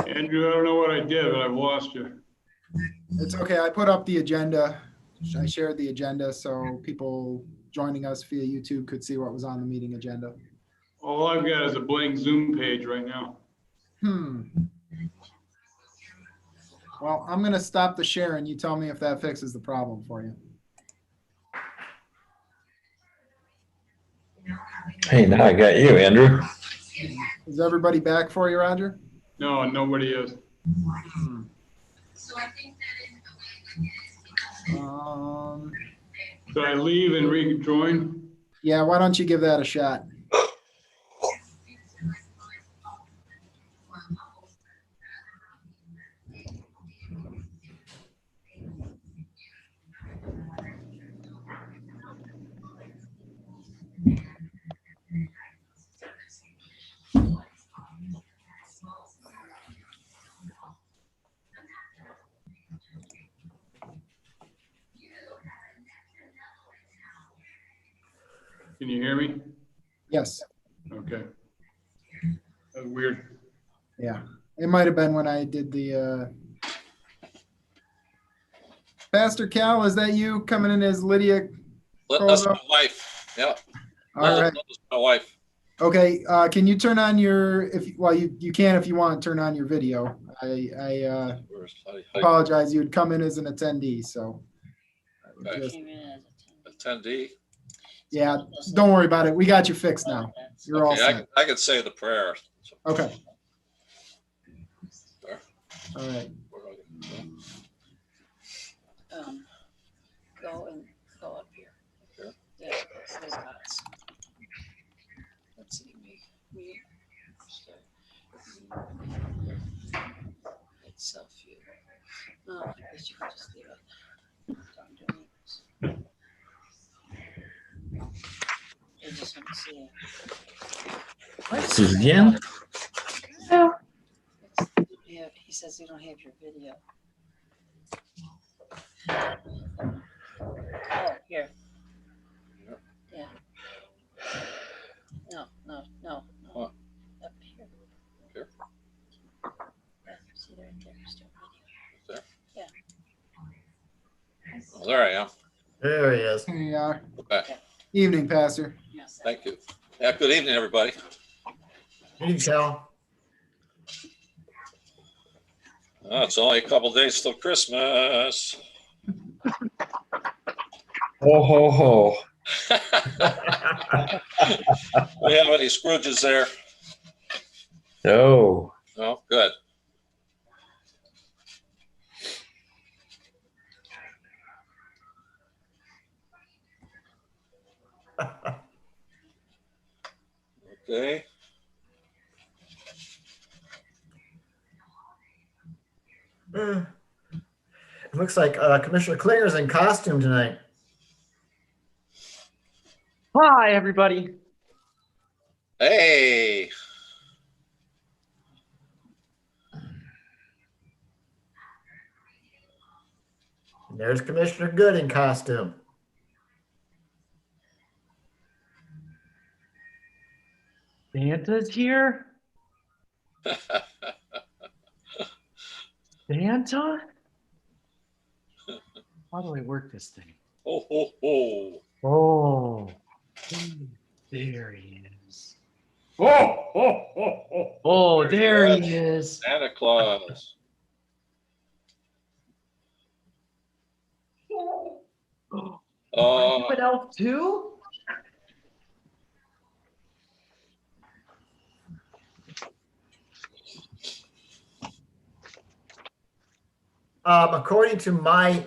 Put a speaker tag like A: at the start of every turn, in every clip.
A: Andrew, I don't know what I did, but I've lost you.
B: It's okay. I put up the agenda. I shared the agenda so people joining us via YouTube could see what was on the meeting agenda.
A: All I've got is a blank Zoom page right now.
B: Well, I'm going to stop the share and you tell me if that fixes the problem for you.
C: Hey, now I got you, Andrew.
B: Is everybody back for you, Roger?
A: No, nobody is. Should I leave and rejoin?
B: Yeah, why don't you give that a shot?
A: Can you hear me?
B: Yes.
A: Okay. That's weird.
B: Yeah, it might have been when I did the Pastor Cal, is that you coming in as Lydia?
D: That's my wife. Yeah.
B: All right.
D: That's my wife.
B: Okay. Can you turn on your, you can if you want to turn on your video. I apologize. You would come in as an attendee, so.
D: Okay. Attendee.
B: Yeah, don't worry about it. We got you fixed now. You're all set.
D: I could say the prayer.
B: Okay.
D: There.
B: All right.
E: Go up here.
D: Here?
E: Yeah, those dots. Let's see, me. It's self-view. No, I guess you can just leave it. Don't do it. I just want to see it.
C: This is again.
E: Yeah, he says you don't have your video. Oh, here. Yeah. No.
D: What?
E: Up here.
D: Here?
E: Yeah, see there, still video.
D: There?
E: Yeah.
D: Oh, there I am.
F: There he is.
B: Here you are.
D: Okay.
B: Evening, Pastor.
E: Yes.
D: Thank you. Yeah. Good evening, everybody.
F: Hey, Cal.
D: It's only a couple days till Christmas.
C: Ho, ho, ho.
D: We have any Scrooges there?
C: No.
D: Oh, good. Okay.
F: It looks like Commissioner Klinger's in costume tonight.
G: Hi, everybody.
D: Hey.
F: And there's Commissioner Good in costume.
G: Santa's here. Santa? How do I work this thing?
D: Ho, ho, ho.
G: Oh, there he is. Oh, there he is.
D: Santa Claus.
G: Are you an elf too?
F: According to my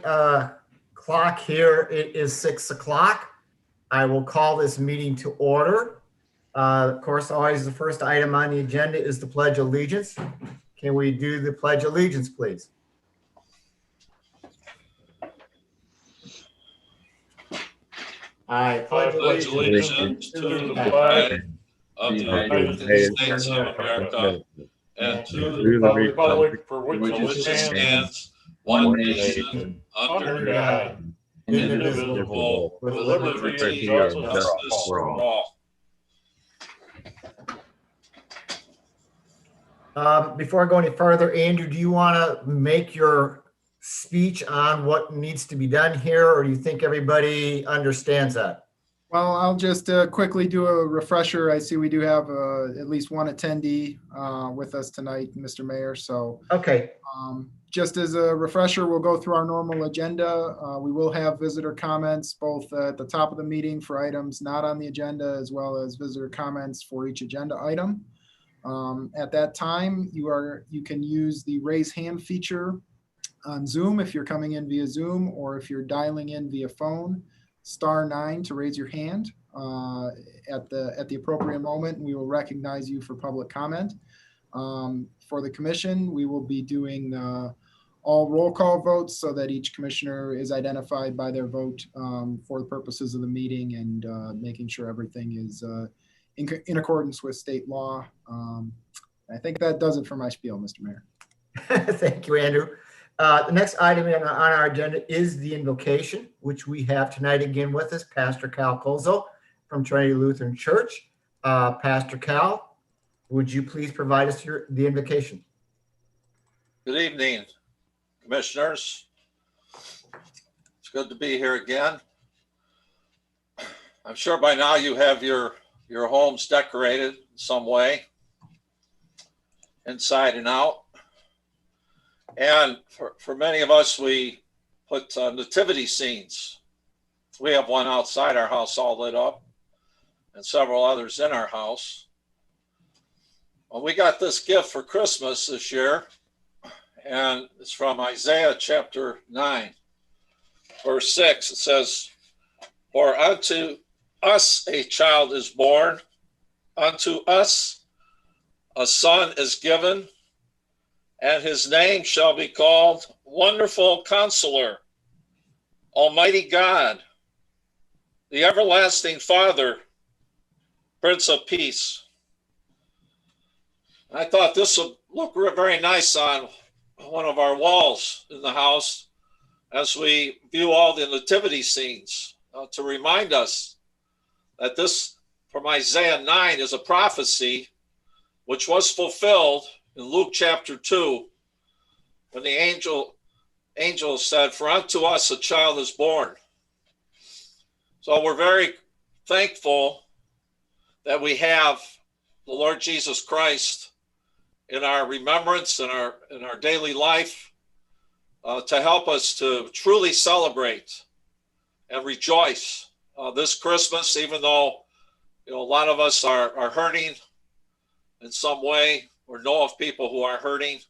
F: clock here, it is 6 o'clock. I will call this meeting to order. Of course, always the first item on the agenda is the Pledge of Allegiance. Can we do the Pledge of Allegiance, please? I
D: pledge allegiance to the flag of the United States of America and to the republic for which it stands, one nation, under God,
F: indivisible, with liberty and justice for all. Before I go any further, Andrew, do you want to make your speech on what needs to be done here, or do you think everybody understands that?
B: Well, I'll just quickly do a refresher. I see we do have at least one attendee with us tonight, Mr. Mayor. So
F: Okay,
B: just as a refresher, we'll go through our normal agenda. We will have visitor comments both at the top of the meeting for items not on the agenda, as well as visitor comments for each agenda item. At that time, you can use the raise hand feature on Zoom if you're coming in via Zoom, or if you're dialing in via phone, *9 to raise your hand at the appropriate moment, and we will recognize you for public comment. For the commission, we will be doing all roll call votes so that each commissioner is identified by their vote for the purposes of the meeting, and making sure everything is in accordance with state law. I think that does it for my spiel, Mr. Mayor.
F: thank you, Andrew. The next item on our agenda is the invocation, which we have tonight again with us, Pastor Cal Kozel from Trinity Lutheran Church. Pastor Cal, would you please provide us the invocation?
D: Good evening, commissioners. It's good to be here again. I'm sure by now you have your homes decorated in some way, inside and out. And for many of us, we put nativity scenes. We have one outside our house all lit up, and several others in our house. Well, we got this gift for Christmas this year, and it's from Isaiah chapter 9, verse 6. It says, "For unto us a child is born, unto us a son is given, and his name shall be called Wonderful Counselor, Almighty God, the Everlasting Father, Prince of Peace." I thought this would look very nice on one of our walls in the house as we view all the nativity scenes, to remind us that this from Isaiah 9 is a prophecy which was fulfilled in Luke chapter 2, when the angel said, "For unto us a child is born." So we're very thankful that we have the Lord Jesus Christ in our remembrance, in our daily life, to help us to truly celebrate and rejoice this Christmas, even though a lot of us are hurting in some way, or know of people who are hurting,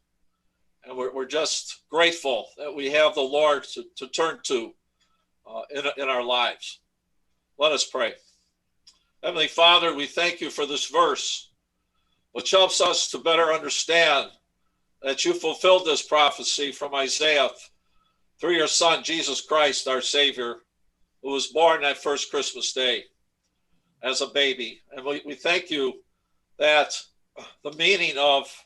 D: and we're just grateful that we have the Lord to turn to in our lives. Let us pray. Heavenly Father, we thank you for this verse, which helps us to better understand that you fulfilled this prophecy from Isaiah through your Son, Jesus Christ, our Savior, who was born that first Christmas day as a baby. And we thank you that the meaning of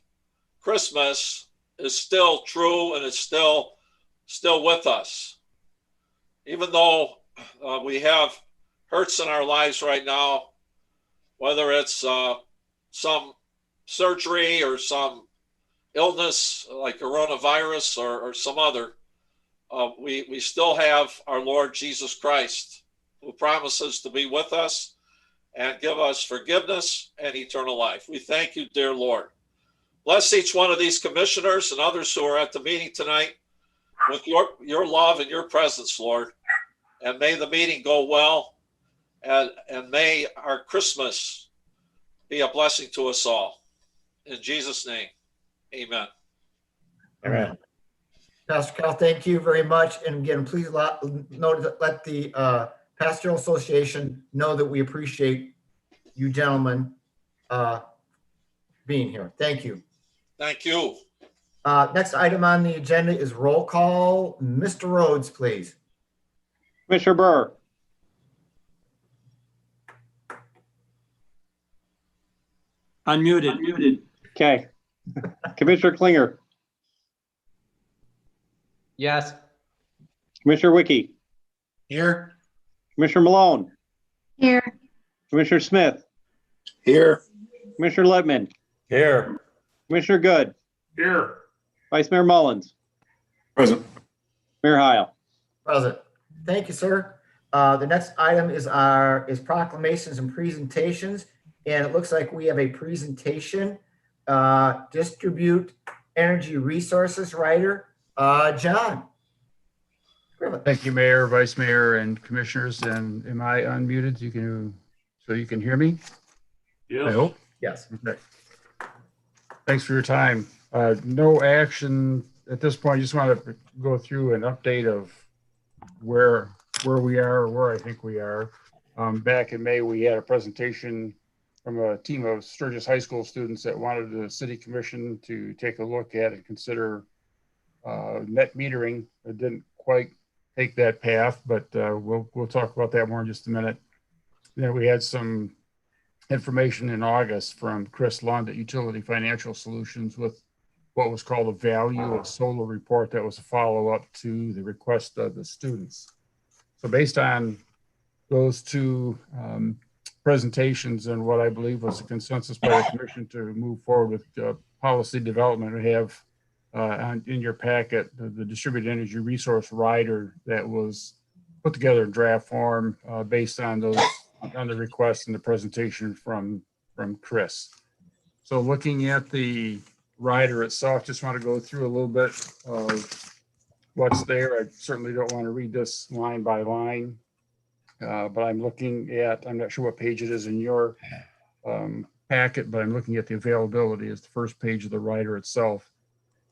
D: Christmas is still true, and it's still with us. Even though we have hurts in our lives right now, whether it's some surgery or some illness like coronavirus or some other, we still have our Lord Jesus Christ, who promises to be with us and give us forgiveness and eternal life. We thank you, dear Lord. Bless each one of these commissioners and others who are at the meeting tonight with your love and your presence, Lord. And may the meeting go well, and may our Christmas be a blessing to us all. In Jesus' name, amen.
C: Amen.
F: Pastor Cal, thank you very much. And again, please let the Pastoral Association know that we appreciate you gentlemen being here. Thank you.
D: Thank you.
F: Next item on the agenda is roll call. Mr. Rhodes, please.
H: Commissioner Burr.
I: Unmuted.
H: Okay. Commissioner Klinger.
G: Yes.
H: Commissioner Wiki.
C: Here.
H: Commissioner Malone,
E: Here.
H: Commissioner Smith,
C: Here.
H: Commissioner Littman,
C: Here.
H: Commissioner Good,
C: Here.
H: Vice Mayor Mullins,
C: Present.
H: Mayor Heil.
F: Present. Thank you, sir. The next item is proclamations and presentations. And it looks like we have a presentation, distribute energy resources writer, John.
I: Thank you, Mayor, Vice Mayor, and Commissioners. And am I unmuted? So you can hear me? I hope.
F: Yes.
I: Okay. Thanks for your time. No action at this point. I just want to go through an update of where we are, where I think we are. Back in May, we had a presentation from a team of Sturgis High School students that wanted the City Commission to take a look at and consider net metering. It didn't quite take that path, but we'll talk about that more in just a minute. Then we had some information in August from Chris Lund at Utility Financial Solutions with what was called a value of solar report that was a follow-up to the request of the students. So based on those two presentations and what I believe was a consensus by the commission to move forward with policy development, we have in your packet the distributed energy resource rider that was put together in draft form based on the request and the presentation from Chris. So looking at the rider itself, just want to go through a little bit of what's there. I certainly don't want to read this line by line, but I'm looking at, I'm not sure what page it is in your packet, but I'm looking at the availability as the first page of the rider itself.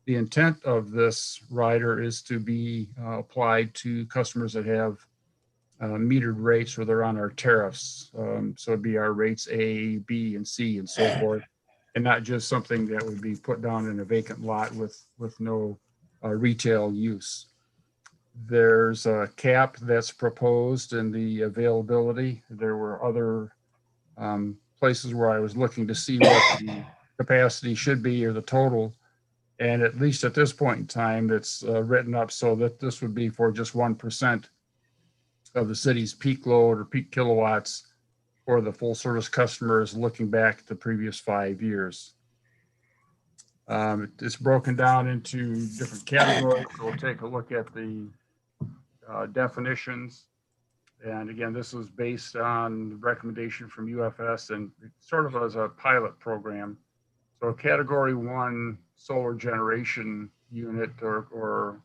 I: The intent of this rider is to be applied to customers that have metered rates where they're on our tariffs. So it'd be our rates A, B, and C, and so forth, and not just something that would be put down in a vacant lot with no retail use. There's a cap that's proposed in the availability. There were other places where I was looking to see what the capacity should be or the total. And at least at this point in time, it's written up so that this would be for just 1% of the city's peak load or peak kilowatts for the full service customers looking back at the previous 5 years. It's broken down into different categories. So we'll take a look at the definitions. And again, this was based on the recommendation from UFS and sort of as a pilot program. So category 1 solar generation unit or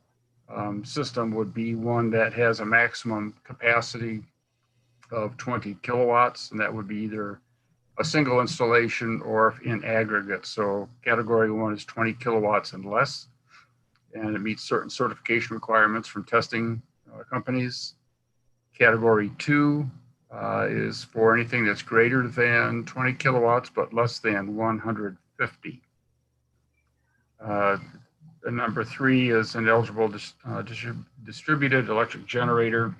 I: system would be one that has a maximum capacity of 20 kilowatts, and that would be either a single installation or in aggregate. So category 1 is 20 kilowatts and less, and it meets certain certification requirements from testing companies. Category 2 is for anything that's greater than 20 kilowatts but less than 150. Number 3 is an eligible distributed electric generator.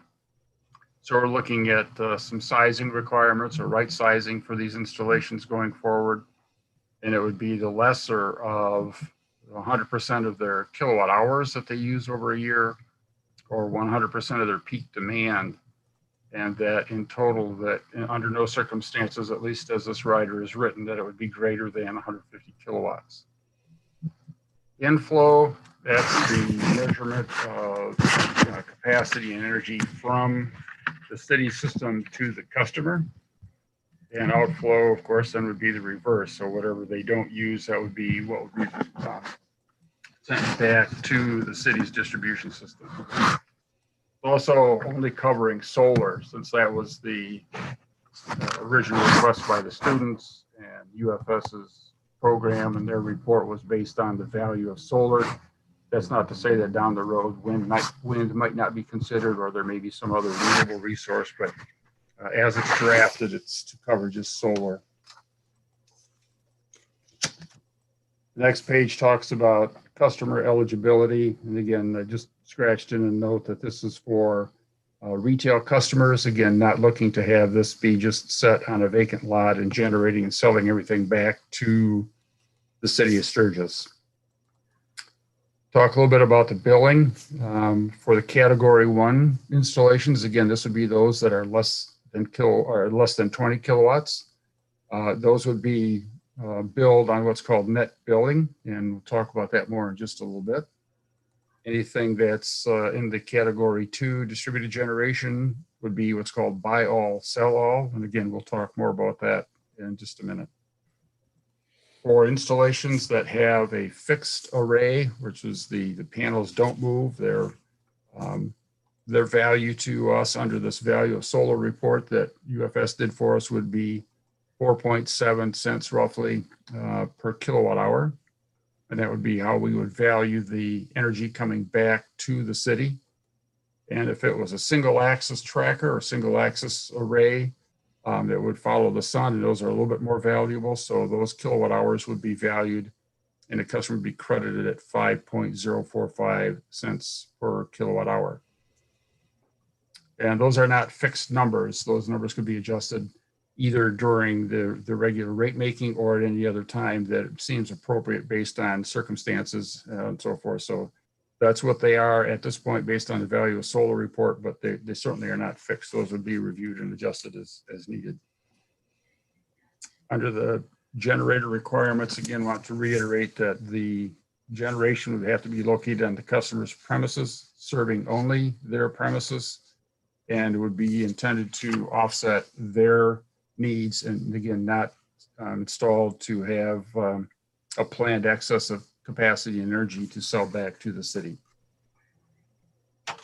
I: So we're looking at some sizing requirements or right sizing for these installations going forward. And it would be the lesser of 100% of their kilowatt hours that they use over a year or 100% of their peak demand. And that in total, that under no circumstances, at least as this rider is written, that it would be greater than 150 kilowatts. Inflow, that's the measurement of capacity and energy from the city system to the customer. And outflow, of course, then would be the reverse. So whatever they don't use, that would be what would be sent back to the city's distribution system. Also only covering solar, since that was the original request by the students, and UFS's program and their report was based on the value of solar. That's not to say that down the road wind might not be considered, or there may be some other renewable resource, but as it's drafted, it's to cover just solar. The next page talks about customer eligibility. And again, I just scratched in a note that this is for retail customers. Again, not looking to have this be just set on a vacant lot and generating and selling everything back to the city of Sturgis. talk a little bit about the billing for the Category 1 installations. Again, this would be those that are less than 20 kilowatts. Those would be billed on what's called net billing, and we'll talk about that more in just a little bit. Anything that's in the Category 2 distributed generation would be what's called buy all, sell all. And again, we'll talk more about that in just a minute. For installations that have a fixed array, which is the panels don't move, their value to us under this value of solar report that UFS did for us would be 4.7 cents roughly per kilowatt hour. And that would be how we would value the energy coming back to the city. And if it was a single axis tracker or single axis array that would follow the sun, and those are a little bit more valuable. So those kilowatt hours would be valued and the customer would be credited at 5.045 cents per kilowatt hour. And those are not fixed numbers. Those numbers could be adjusted either during the regular rate making or at any other time that it seems appropriate based on circumstances and so forth. So that's what they are at this point based on the value of solar report, but they certainly are not fixed. Those would be reviewed and adjusted as needed. Under the generator requirements, again, want to reiterate that the generation would have to be located on the customer's premises, serving only their premises, and it would be intended to offset their needs, and again, not installed to have a planned excess of capacity and energy to sell back to the city. I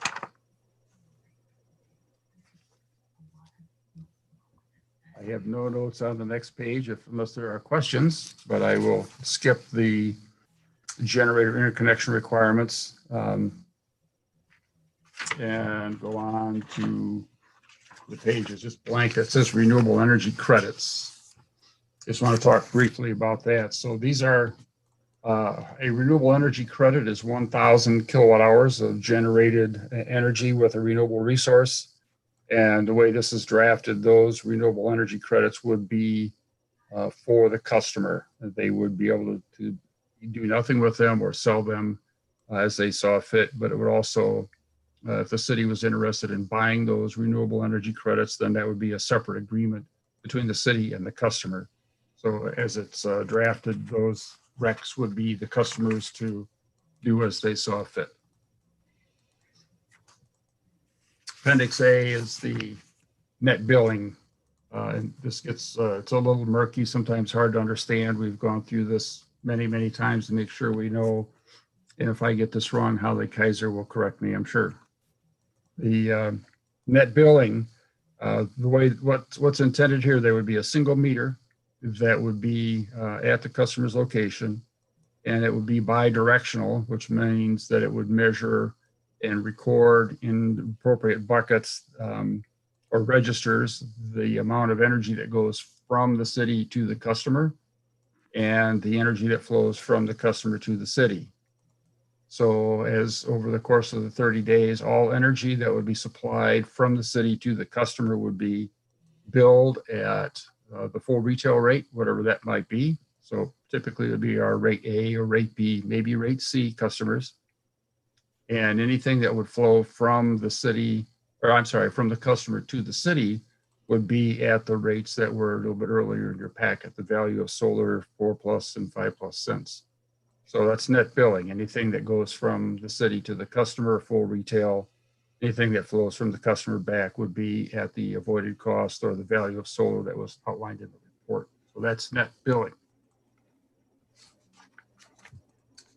I: have no notes on the next page unless there are questions, but I will skip the generator interconnection requirements and go on to the page is just blank that says renewable energy credits. Just want to talk briefly about that. So these are a renewable energy credit is 1,000 kilowatt hours of generated energy with a renewable resource. And the way this is drafted, those renewable energy credits would be for the customer. They would be able to do nothing with them or sell them as they saw fit, but it would also if the city was interested in buying those renewable energy credits, then that would be a separate agreement between the city and the customer. So as it's drafted, those recs would be the customers to do as they saw fit. Appendix A is the net billing. And this gets, it's a little murky, sometimes hard to understand. We've gone through this many, many times to make sure we know. And if I get this wrong, Holly Kaiser will correct me, I'm sure. The net billing, the way what's intended here, there would be a single meter that would be at the customer's location, and it would be bi-directional, which means that it would measure and record in appropriate buckets or registers the amount of energy that goes from the city to the customer and the energy that flows from the customer to the city. So as over the course of the 30 days, all energy that would be supplied from the city to the customer would be billed at the full retail rate, whatever that might be. So typically it would be our rate A or rate B, maybe rate C customers. And anything that would flow from the city, or I'm sorry, from the customer to the city would be at the rates that were a little bit earlier in your packet, the value of solar 4+ and 5+ cents. So that's net billing. Anything that goes from the city to the customer, full retail, anything that flows from the customer back would be at the avoided cost or the value of solar that was outlined in the report. So that's net billing.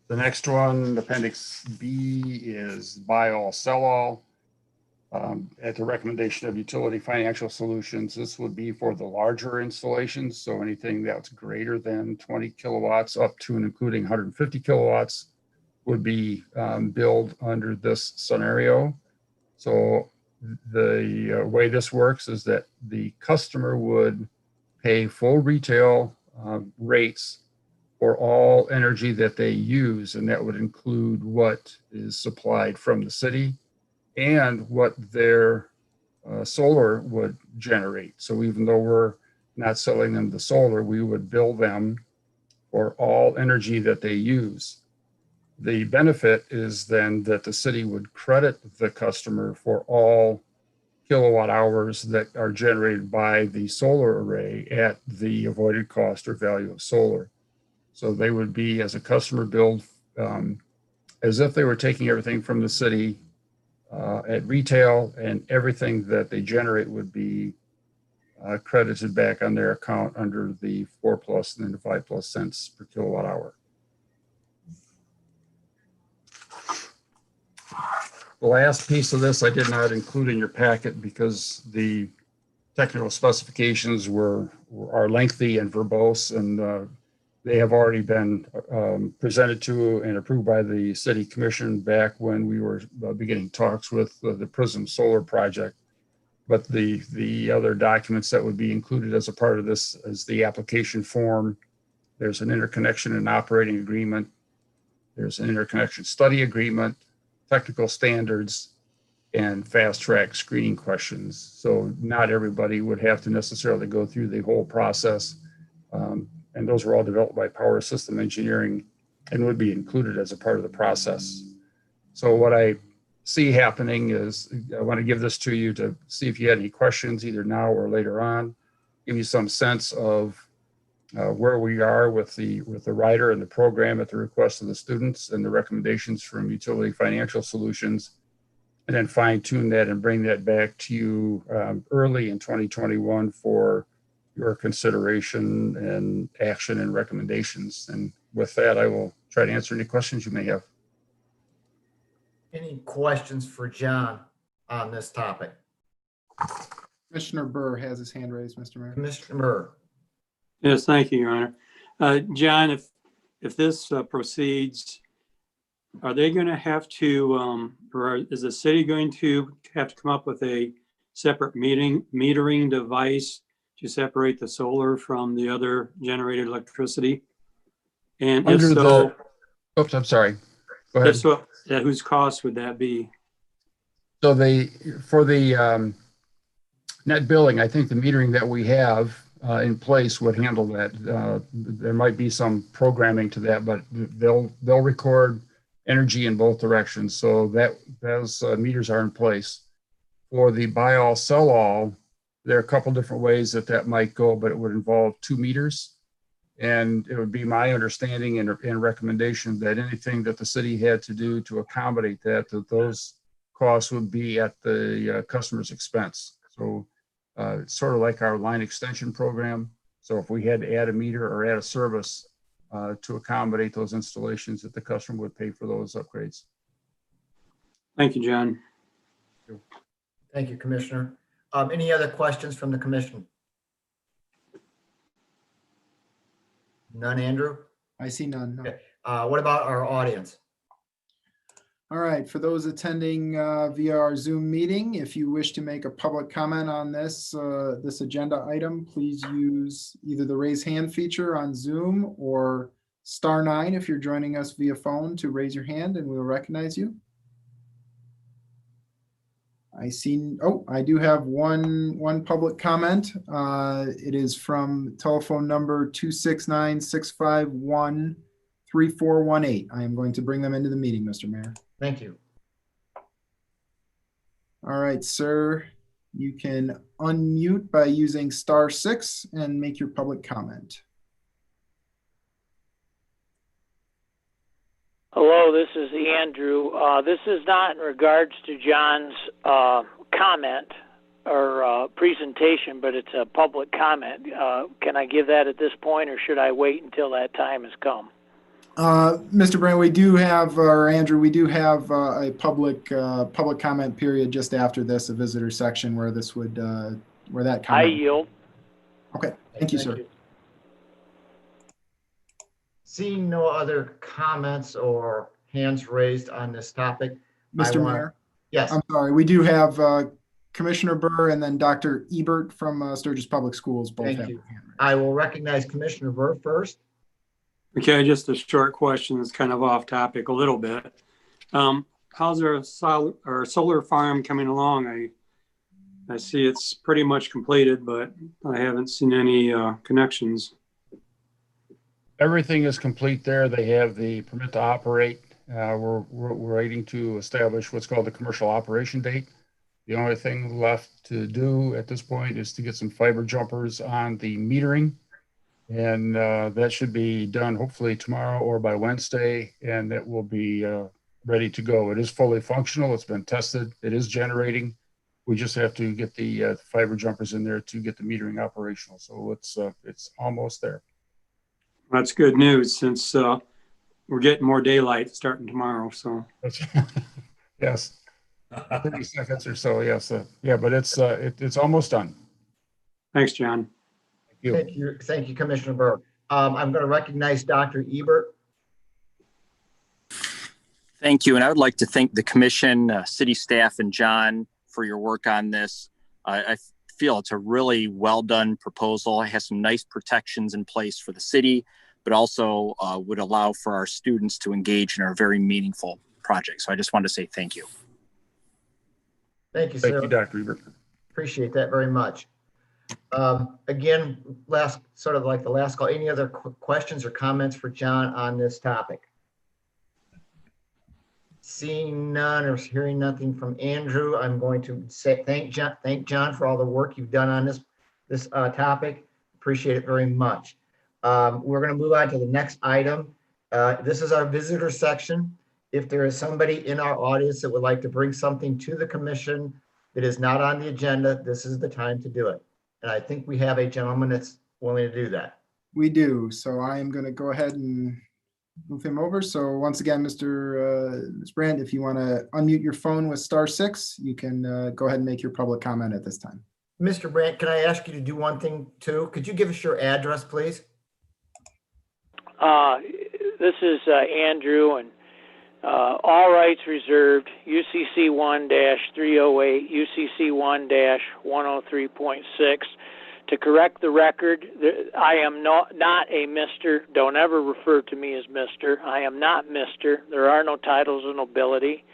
I: The next one, Appendix B, is buy all, sell all. At the recommendation of Utility Financial Solutions, this would be for the larger installations. So anything that's greater than 20 kilowatts up to and including 150 kilowatts would be billed under this scenario. So the way this works is that the customer would pay full retail rates for all energy that they use, and that would include what is supplied from the city and what their solar would generate. So even though we're not selling them the solar, we would bill them for all energy that they use. The benefit is then that the city would credit the customer for all kilowatt hours that are generated by the solar array at the avoided cost or value of solar. So they would be, as a customer billed, as if they were taking everything from the city at retail, and everything that they generate would be credited back on their account under the 4+ and then the 5+ cents per kilowatt hour. The last piece of this I did not include in your packet because the technical specifications are lengthy and verbose, and they have already been presented to and approved by the city commission back when we were beginning talks with the Prism Solar project. But the other documents that would be included as a part of this is the application form. There's an interconnection and operating agreement. There's an interconnection study agreement, technical standards, and fast track screening questions. So not everybody would have to necessarily go through the whole process. And those were all developed by Power System Engineering and would be included as a part of the process. So what I see happening is I want to give this to you to see if you had any questions either now or later on, give you some sense of where we are with the rider and the program at the request of the students and the recommendations from Utility Financial Solutions, and then fine tune that and bring that back to you early in 2021 for your consideration and action and recommendations. And with that, I will try to answer any questions you may have.
F: Any questions for John on this topic?
B: Commissioner Burr has his hand raised, Mr. Mayor.
F: Commissioner Burr.
J: Yes, thank you, Your Honor. John, if this proceeds, are they going to have to, or is the city going to have to come up with a separate metering device to separate the solar from the other generated electricity? And if so,
I: oops, I'm sorry. Go ahead.
J: If so, whose cost would that be?
I: So for the net billing, I think the metering that we have in place would handle that. There might be some programming to that, but they'll record energy in both directions. So those meters are in place. For the buy all, sell all, there are a couple different ways that might go, but it would involve 2 meters. And it would be my understanding and recommendation that anything that the city had to do to accommodate that those costs would be at the customer's expense. So it's sort of like our line extension program. So if we had to add a meter or add a service to accommodate those installations, that the customer would pay for those upgrades.
J: Thank you, John.
F: Thank you, Commissioner. Any other questions from the commission? None, Andrew?
B: I see none. No.
F: Okay. What about our audience?
B: All right, for those attending via our Zoom meeting, if you wish to make a public comment on this agenda item, please use either the raise hand feature on Zoom or *9 if you're joining us via phone to raise your hand and we'll recognize you. I do have one public comment. It is from telephone number 269-651-3418. I am going to bring them into the meeting, Mr. Mayor.
F: Thank you.
B: All right, sir. You can unmute by using *6 and make your public comment.
K: Hello, this is Andrew. This is not in regards to John's comment or presentation, but it's a public comment. Can I give that at this point, or should I wait until that time has come?
B: Mr. Brand, we do have, or Andrew, we do have a public comment period just after this, a visitor section where this would, where that comment.
K: I yield.
B: Okay, thank you, sir.
F: Seeing no other comments or hands raised on this topic.
B: Mr. Mayor?
F: Yes.
B: I'm sorry, we do have Commissioner Burr and then Dr. Ebert from Sturgis Public Schools. Both
F: Thank
B: have
F: you.
B: their hand raised.
F: I will recognize Commissioner Burr first.
J: Okay, just a short question. It's kind of off topic a little bit. How's our solar farm coming along? I see it's pretty much completed, but I haven't seen any connections.
I: Everything is complete there. They have the permit to operate We're waiting to establish what's called the commercial operation date. The only thing left to do at this point is to get some fiber jumpers on the metering. And that should be done hopefully tomorrow or by Wednesday, and it will be ready to go. It is fully functional. It's been tested. It is generating. We just have to get the fiber jumpers in there to get the metering operational. So it's almost there.
J: That's good news since we're getting more daylight starting tomorrow. So
I: Yes, 30 seconds or so. Yes, yeah, but it's almost done.
J: thanks, John.
I: Thank you.
F: Thank you, Commissioner Burke. I'm going to recognize Dr. Ebert.
L: Thank you. And I would like to thank the commission, city staff, and John for your work on this. I feel it's a really well done proposal. It has some nice protections in place for the city, but also would allow for our students to engage in our very meaningful project. So I just wanted to say thank you.
F: Thank you, sir.
I: Thank you, Dr. Ebert.
F: Appreciate that very much. Again, sort of like the last call, any other questions or comments for John on this topic? Seeing none or hearing nothing from Andrew, I'm going to say thank John for all the work you've done on this topic. Appreciate it very much. We're going to move on to the next item. This is our visitor section. If there is somebody in our audience that would like to bring something to the commission that is not on the agenda, this is the time to do it. And I think we have a gentleman that's willing to do that.
B: We do. So I am going to go ahead and move him over. So once again, Mr. Brandt, if you want to unmute your phone with *6, you can go ahead and make your public comment at this time.
F: Mr. Brandt, can I ask you to do one thing too? Could you give us your address, please?
K: This is Andrew, and all rights reserved, UCC 1-308, UCC 1-103.6. To correct the record, I am not a Mr. Don't ever refer to me as Mr. I am not Mr. There are no titles of nobility.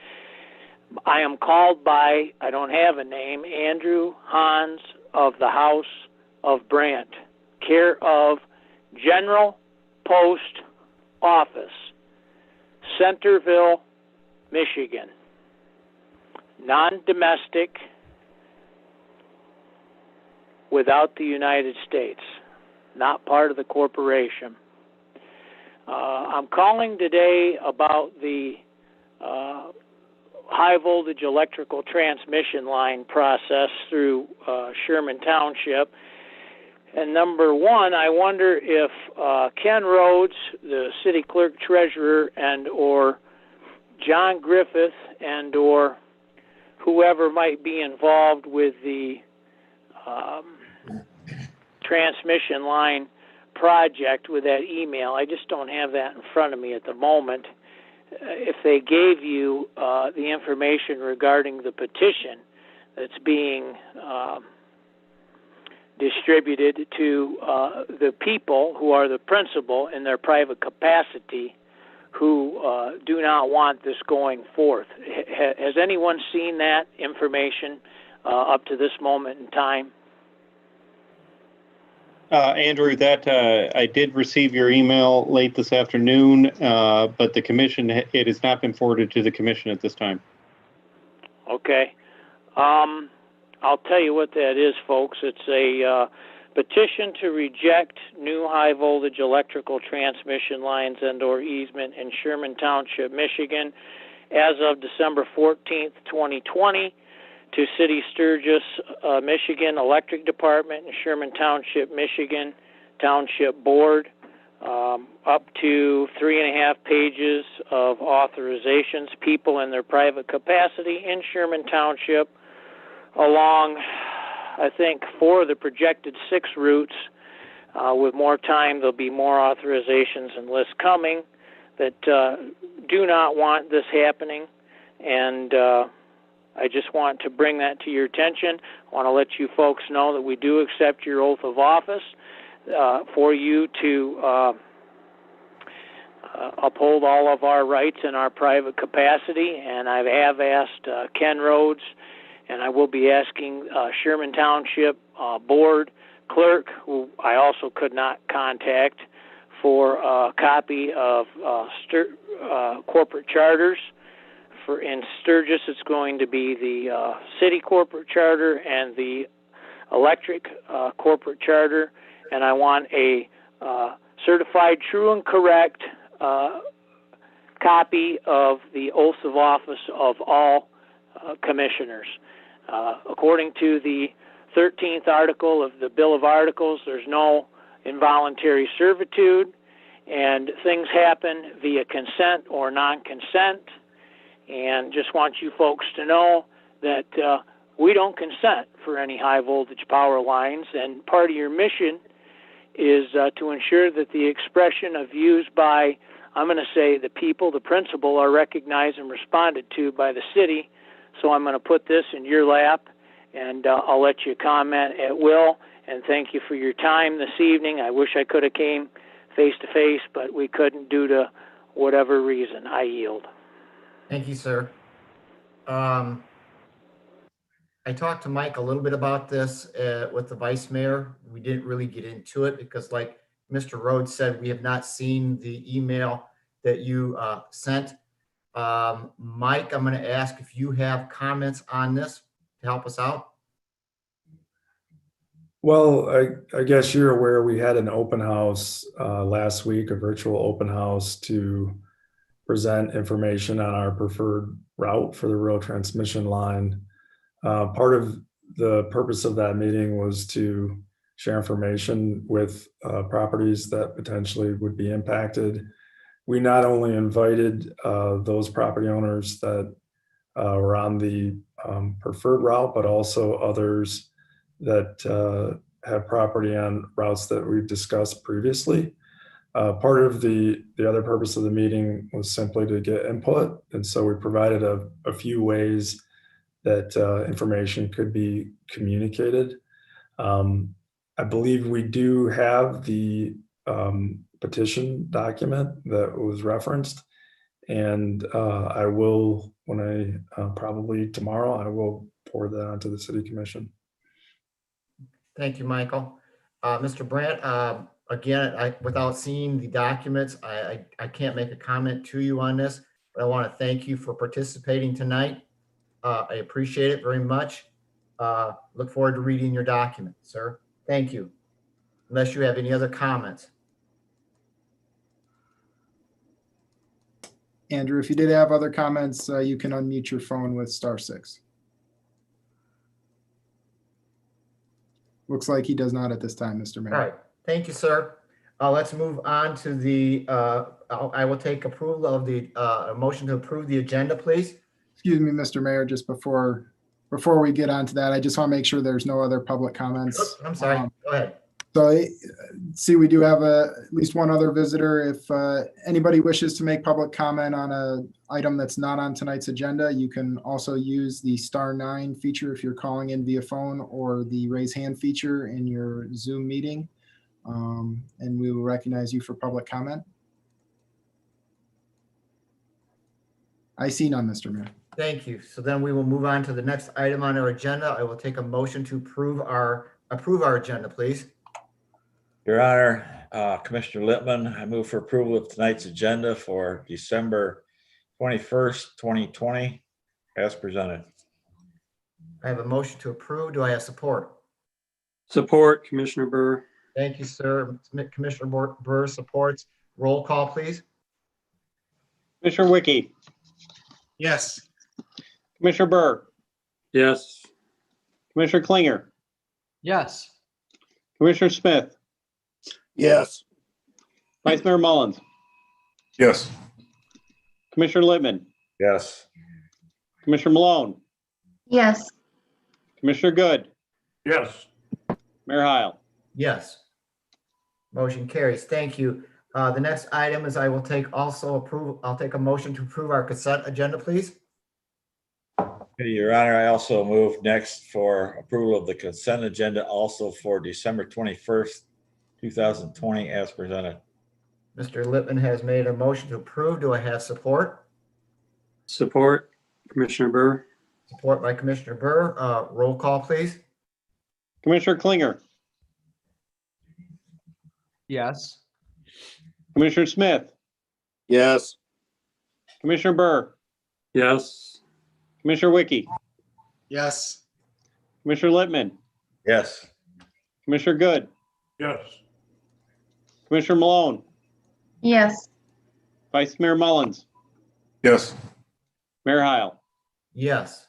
K: I am called by, I don't have a name, Andrew Hans of the House of Brandt, care of General Post Office, Centerville, Michigan. Non-domestic, without the United States, not part of the corporation. I'm calling today about the high voltage electrical transmission line process through Sherman Township. And number one, I wonder if Ken Rhodes, the city clerk treasurer, and or John Griffith and or whoever might be involved with the transmission line project with that email. I just don't have that in front of me at the moment. If they gave you the information regarding the petition that's being distributed to the people who are the principal in their private capacity who do not want this going forth. Has anyone seen that information up to this moment in time?
H: Andrew, that I did receive your email late this afternoon, but the commission, it has not been forwarded to the commission at this time.
K: Okay. I'll tell you what that is, folks. It's a petition to reject new high voltage electrical transmission lines and or easement in Sherman Township, Michigan, as of December 14th, 2020. To City Sturgis, Michigan Electric Department, and Sherman Township, Michigan Township Board, up to 3.5 pages of authorizations, people in their private capacity in Sherman Township, along, I think, 4 of the projected 6 routes. With more time, there'll be more authorizations and lists coming that do not want this happening, and I just want to bring that to your attention. I want to let you folks know that we do accept your oath of office for you to uphold all of our rights in our private capacity. And I have asked Ken Rhodes, and I will be asking Sherman Township Board Clerk, who I also could not contact, for a copy of corporate charters. In Sturgis, it's going to be the city corporate charter and the electric corporate charter, and I want a certified true and correct copy of the oaths of office of all commissioners. According to the 13th article of the Bill of Articles, there's no involuntary servitude, and things happen via consent or non-consent. And just want you folks to know that we don't consent for any high voltage power lines, and part of your mission is to ensure that the expression of views by, I'm going to say, the people, the principal, are recognized and responded to by the city. So I'm going to put this in your lap, and I'll let you comment at will. And thank you for your time this evening. I wish I could have came face to face, but we couldn't due to whatever reason. I yield.
F: Thank you, sir. I talked to Mike a little bit about this with the vice mayor. We didn't really get into it because, like Mr. Rhodes said, we have not seen the email that you sent. Mike, I'm going to ask if you have comments on this to help us out.
M: Well, I guess you're aware we had an open house last week, a virtual open house to present information on our preferred route for the rural transmission line. Part of the purpose of that meeting was to share information with properties that potentially would be impacted. We not only invited those property owners that were on the preferred route, but also others that have property on routes that we've discussed previously. Part of the other purpose of the meeting was simply to get input. And so we provided a few ways that information could be communicated. I believe we do have the petition document that was referenced. And I will, when I probably tomorrow, I will forward that on to the City Commission.
F: Thank you, Michael. Mr. Brandt, again, without seeing the documents, I can't make a comment to you on this, but I want to thank you for participating tonight. I appreciate it very much. Look forward to reading your document, sir. Thank you. Unless you have any other comments.
B: Andrew, if you did have other comments, you can unmute your phone with *6. Looks like he does not at this time, Mr. Mayor.
F: All right. Thank you, sir. Let's move on to the, I will take approval of the motion to approve the agenda, please.
B: Excuse me, Mr. Mayor, just before we get on to that, I just want to make sure there's no other public comments.
F: Oops, I'm sorry. Go ahead.
B: So, see, we do have at least one other visitor. If anybody wishes to make public comment on an item that's not on tonight's agenda, you can also use the *9 feature if you're calling in via phone, or the raise hand feature in your Zoom meeting, and we will recognize you for public comment. I see none, Mr. Mayor.
F: Thank you. So then we will move on to the next item on our agenda. I will take a motion to approve our agenda, please.
N: Your Honor, Commissioner Lippman, I move for approval of tonight's agenda for December 21st, 2020, as presented.
F: I have a motion to approve. Do I have support?
J: Support, Commissioner Burr.
F: Thank you, sir. Commissioner Burr supports. Roll call, please.
H: Commissioner Wicke,
C: Yes.
H: Commissioner Burr,
J: Yes.
H: Commissioner Klinger,
G: Yes.
H: Commissioner Smith,
C: Yes.
H: Vice Mayor Mullins,
C: Yes.
H: Commissioner Lippman,
N: Yes.
H: Commissioner Malone,
O: Yes.
H: Commissioner Good,
C: Yes.
H: Mayor Heil.
F: Yes. Motion carries. Thank you. The next item is I'll take a motion to approve our consent agenda, please.
N: Your Honor, I also move next for approval of the consent agenda also for December 21st, 2020, as presented.
F: Mr. Lippman has made a motion to approve. Do I have support?
J: Support, Commissioner Burr.
F: Support by Commissioner Burr. Roll call, please.
H: Commissioner Klinger,
G: Yes.
H: Commissioner Smith,
C: Yes.
H: Commissioner Burr,
J: Yes.
H: Commissioner Wiki,
C: Yes.
H: Commissioner Littman,
N: Yes.
H: Commissioner Good,
C: Yes.
H: Commissioner Malone,
E: Yes.
H: Vice Mayor Mullins,
C: Yes.
H: Mayor Heil.
F: Yes.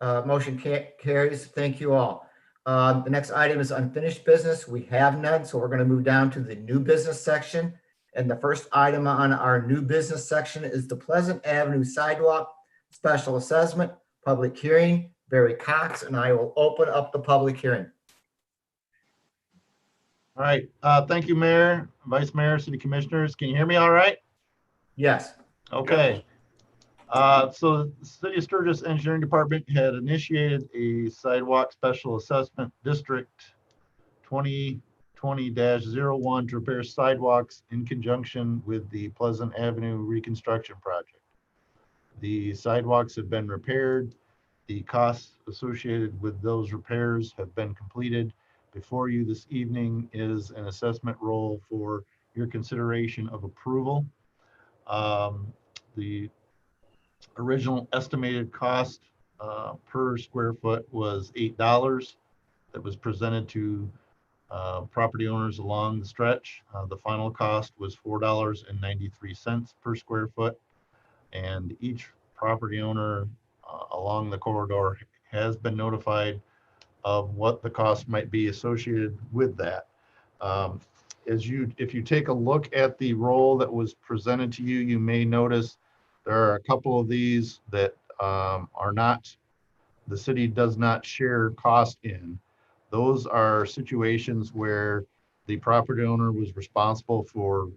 F: Motion carries. Thank you all. The next item is unfinished business. We have none, so we're going to move down to the new business section. And the first item on our new business section is the Pleasant Avenue Sidewalk Special Assessment, Public Hearing, Barry Cox, and I will open up the public hearing.
O: All right, thank you, Mayor, Vice Mayor, City Commissioners. Can you hear me all right?
F: Yes.
O: Okay. So the City of Sturgis Engineering Department had initiated a sidewalk special assessment district 2020-01 to repair sidewalks in conjunction with the Pleasant Avenue reconstruction project. The sidewalks have been repaired. The costs associated with those repairs have been completed. Before you this evening is an assessment roll for your consideration of approval. The original estimated cost per square foot was $8 that was presented to property owners along the stretch. The final cost was $4.93 per square foot. And each property owner along the corridor has been notified of what the cost might be associated with that. If you take a look at the roll that was presented to you, you may notice there are a couple of these that are not, the city does not share cost in. Those are situations where the property owner was responsible for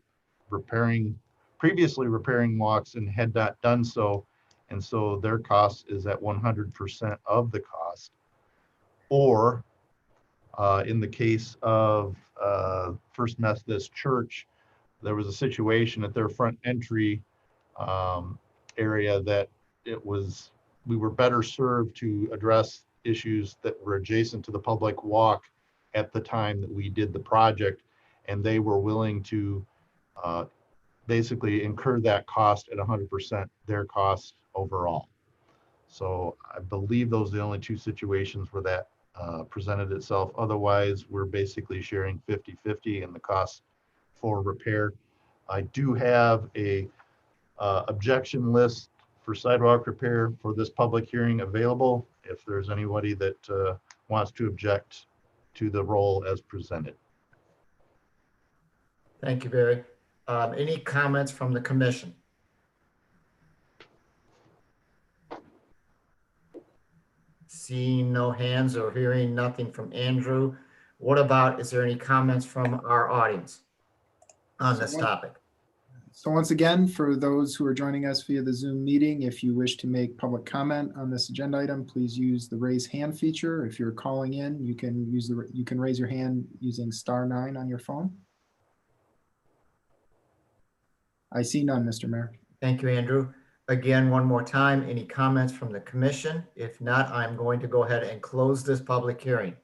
O: previously repairing walks and had not done so. And so their cost is at 100% of the cost. Or in the case of First Methodist Church, there was a situation at their front entry area that we were better served to address issues that were adjacent to the public walk at the time that we did the project, and they were willing to basically incur that cost at 100% their cost overall. So I believe those are the only two situations where that presented itself. Otherwise, we're basically sharing 50-50 in the cost for repair. I do have a objection list for sidewalk repair for this public hearing available if there's anybody that wants to object to the roll as presented.
F: Thank you, Barry. Any comments from the commission? Seeing no hands or hearing nothing from Andrew, what about, is there any comments from our audience on this topic?
B: So once again, for those who are joining us via the Zoom meeting, if you wish to make public comment on this agenda item, please use the raise hand feature. If you're calling in, you can raise your hand using *9 on your phone. I see none, Mr. Mayor.
F: Thank you, Andrew. Again, one more time, any comments from the commission? If not, I'm going to go ahead and close this public hearing.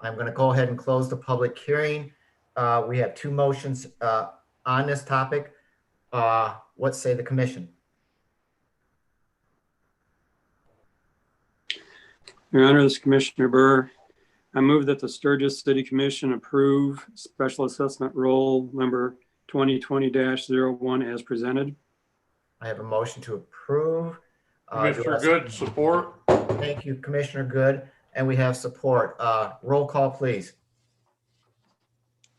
F: I'm going to go ahead and close the public hearing. We have two motions on this topic. What say the commission?
J: Your Honor, this is Commissioner Burr. I move that the Sturgis City Commission approve special assessment roll number 2020-01 as presented.
F: I have a motion to approve.
C: Commissioner Good, support.
F: Thank you, Commissioner Good. And we have support. Roll call, please.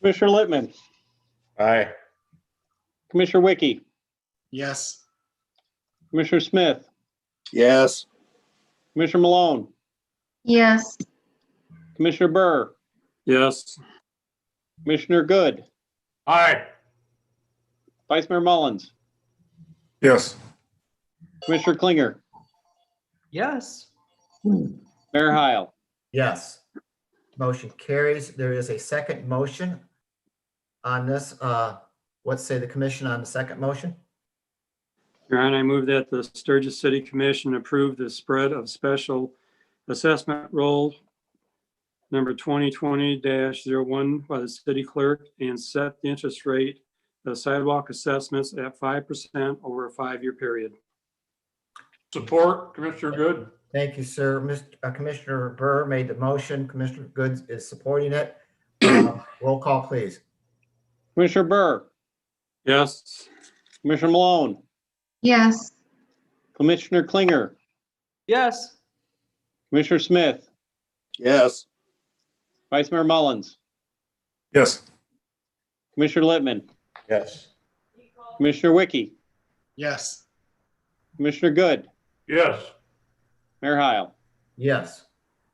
H: Commissioner Littman,
N: Aye.
H: Commissioner Wiki,
C: Yes.
H: Commissioner Smith,
C: Yes.
H: Commissioner Malone,
E: Yes.
H: Commissioner Burr,
J: Yes.
H: Commissioner Good,
C: Aye.
H: Vice Mayor Mullins,
C: Yes.
H: Commissioner Klinger,
G: Yes.
H: Mayor Heil.
F: Yes. Motion carries. There is a second motion on this. What say the commission on the second motion?
J: Your Honor, I move that the Sturgis City Commission approve the spread of special assessment roll number 2020-01 by the city clerk and set the interest rate of sidewalk assessments at 5% over a 5-year period.
C: Support, Commissioner Good.
F: Thank you, sir. Commissioner Burr made the motion. Commissioner Goods is supporting it. Roll call, please.
H: Commissioner Burr,
J: Yes.
H: Commissioner Malone,
E: Yes.
H: Commissioner Klinger,
G: Yes.
H: Commissioner Smith,
C: Yes.
H: Vice Mayor Mullins,
C: Yes.
H: Commissioner Littman,
N: Yes.
H: Commissioner Wickie,
C: Yes.
H: Commissioner Good,
C: Yes.
H: Mayor Heil.
F: Yes.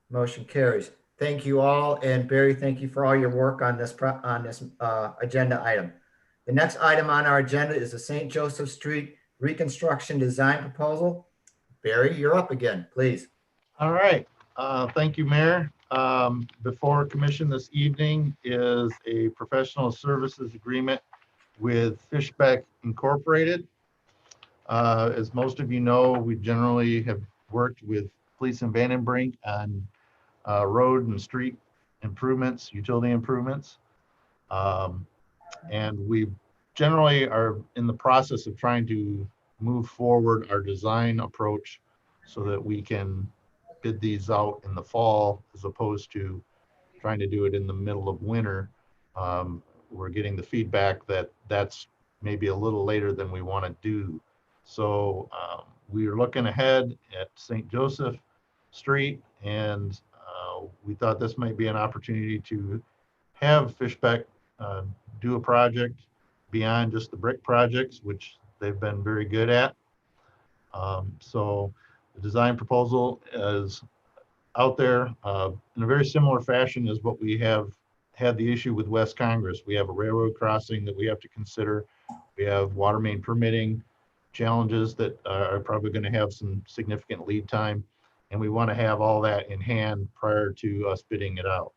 F: Motion carries. Thank you all. And Barry, thank you for all your work on this agenda item. The next item on our agenda is the St. Joseph Street Reconstruction Design Proposal. Barry, you're up again, please.
O: All right. Thank you, Mayor. Before Commission this evening is a professional services agreement with Fishbeck Incorporated. As most of you know, we generally have worked with Police and Vandenbrink on road and street improvements, utility improvements. And we generally are in the process of trying to move forward our design approach so that we can bid these out in the fall as opposed to trying to do it in the middle of winter. We're getting the feedback that that's maybe a little later than we want to do. So we are looking ahead at St. Joseph Street, and we thought this might be an opportunity to have Fishbeck do a project beyond just the brick projects, which they've been very good at. So the design proposal is out there in a very similar fashion as what we have had the issue with West Congress. We have a railroad crossing that we have to consider. We have water main permitting challenges that are probably going to have some significant lead time. And we want to have all that in hand prior to us bidding it out.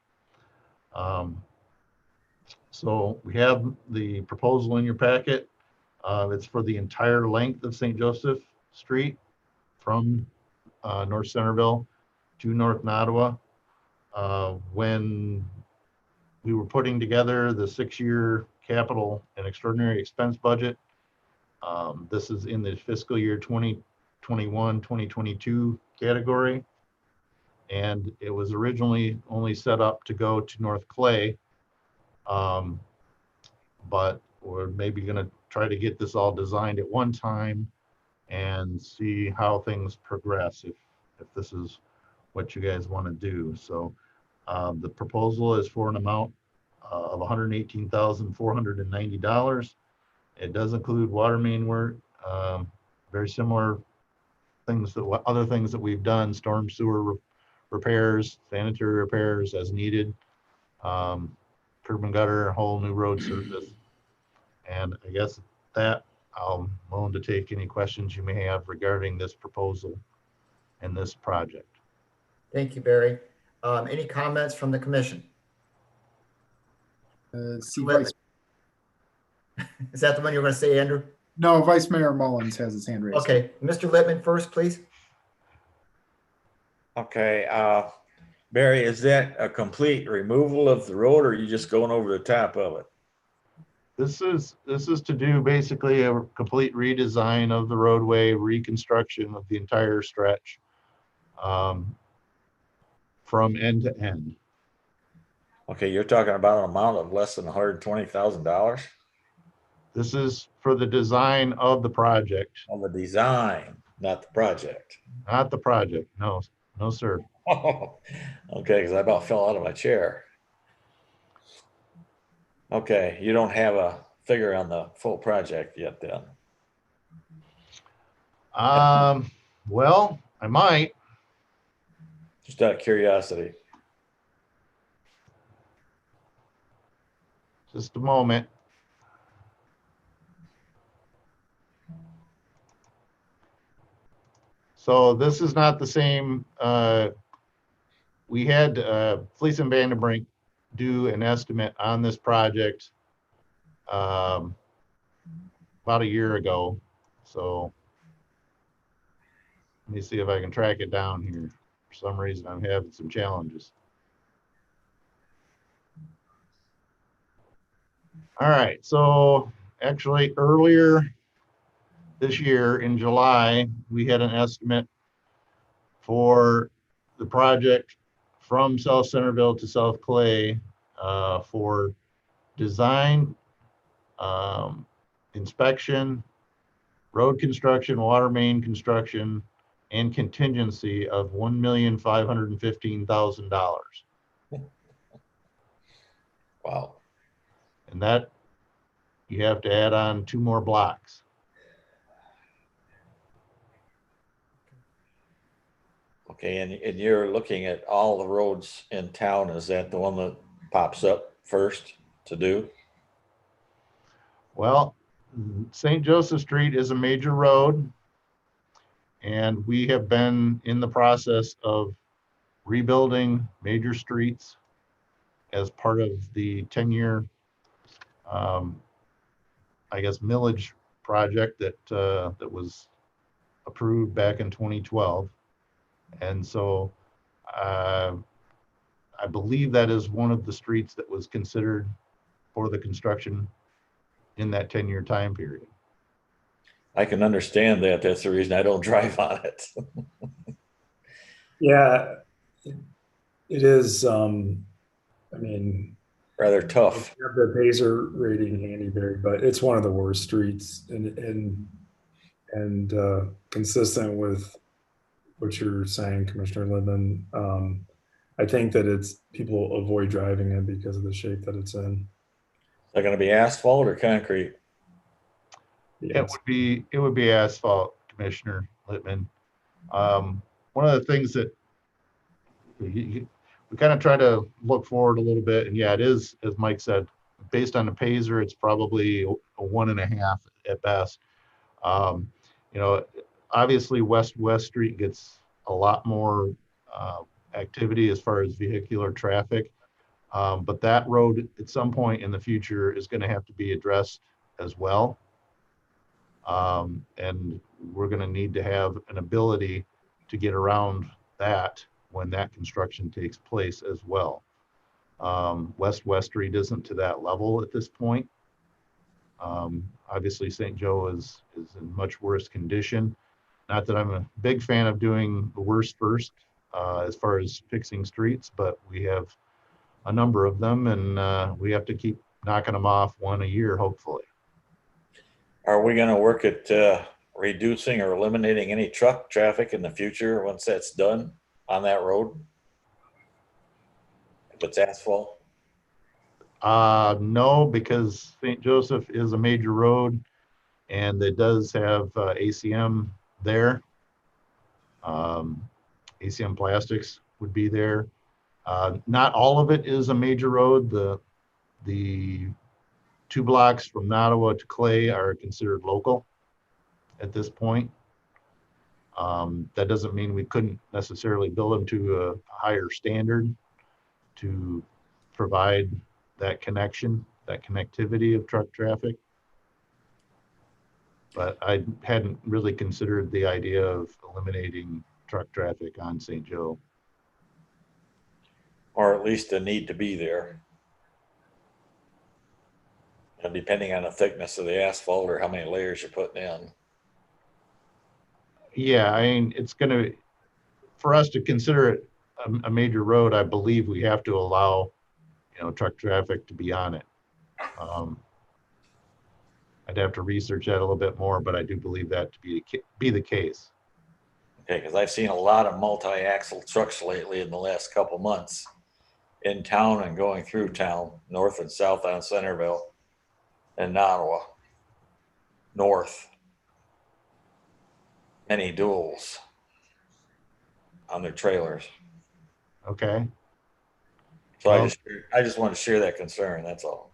O: So we have the proposal in your packet. It's for the entire length of St. Joseph Street from North Centerville to North Nottawa. When we were putting together the 6-year capital and extraordinary expense budget, this is in the fiscal year 2021, 2022 category. And it was originally only set up to go to North Clay. But we're maybe going to try to get this all designed at one time and see how things progress if this is what you guys want to do. So the proposal is for an amount of $118,490. It does include water main work, very similar things that other things that we've done, storm sewer repairs, sanitary repairs as needed, curb and gutter, whole new road surface. And I guess that I'm willing to take any questions you may have regarding this proposal and this project.
F: Thank you, Barry. Any comments from the commission?
B: See
F: Is that the one you were going to say, Andrew?
B: No, Vice Mayor Mullins has his hand raised.
F: Okay, Mr. Littman first, please.
N: Okay, Barry, is that a complete removal of the road, or are you just going over the top of it?
O: This is to do basically a complete redesign of the roadway, reconstruction of the entire stretch from end to end.
N: Okay, you're talking about an amount of less than $120,000?
O: This is for the design of the project.
N: On the design, not the project.
O: Not the project, no, no, sir.
N: Okay, because I about fell out of my chair. Okay, you don't have a figure on the full project yet then?
O: Well, I might.
N: Just out of curiosity.
O: Just a moment. So this is not the same. We had Fleece and Vandenbrink do an estimate on this project about a year ago. So let me see if I can track it down here. For some reason, I'm having some challenges. All right, so actually earlier this year in July, we had an estimate for the project from South Centerville to South Clay for design, inspection, road construction, water main construction, and contingency of $1,515,000.
N: Wow.
O: And that you have to add on 2 more blocks.
N: Okay, and you're looking at all the roads in town. Is that the one that pops up first to do?
O: Well, St. Joseph Street is a major road, and we have been in the process of rebuilding major streets as part of the 10-year, I guess, millage project that was approved back in 2012. And so I believe that is one of the streets that was considered for the construction in that 10-year time period.
N: I can understand that. That's the reason I don't drive on it.
M: Yeah, it is, I mean,
N: rather tough.
M: I have the Baser rating handy, Barry, but it's one of the worst streets and consistent with what you're saying, Commissioner Lippman. I think that people avoid driving it because of the shape that it's in.
N: Is that going to be asphalt or concrete?
O: It would be asphalt, Commissioner Lippman. One of the things that we kind of try to look forward a little bit, and yeah, it is, as Mike said, based on the Pazer, it's probably a 1.5 at best. Obviously West Street gets a lot more activity as far as vehicular traffic, but that road at some point in the future is going to have to be addressed as well. And we're going to need to have an ability to get around that when that construction takes place as well. West Street isn't to that level at this point. Obviously St. Joe is in much worse condition. Not that I'm a big fan of doing the worst first as far as fixing streets, but we have a number of them, and we have to keep knocking them off one a year, hopefully.
N: Are we going to work at reducing or eliminating any truck traffic in the future once that's done on that road? If it's asphalt?
O: No, because St. Joseph is a major road and it does have ACM there. ACM Plastics would be there. Not all of it is a major road. The 2 blocks from Nottawa to Clay are considered local at this point. That doesn't mean we couldn't necessarily build them to a higher standard to provide that connection, that connectivity of truck traffic. But I hadn't really considered the idea of eliminating truck traffic on St. Joe.
N: Or at least the need to be there. And depending on the thickness of the asphalt or how many layers you're putting in.
O: Yeah, I mean, it's going to, for us to consider it a major road, I believe we have to allow, truck traffic to be on it. I'd have to research that a little bit more, but I do believe that to be the case.
N: Okay, because I've seen a lot of multi-axle trucks lately in the last couple months in town and going through town, north and south on Centerville and Nottawa, north. Many duals on their trailers.
O: Okay.
N: So well, I just want to share that concern. That's all.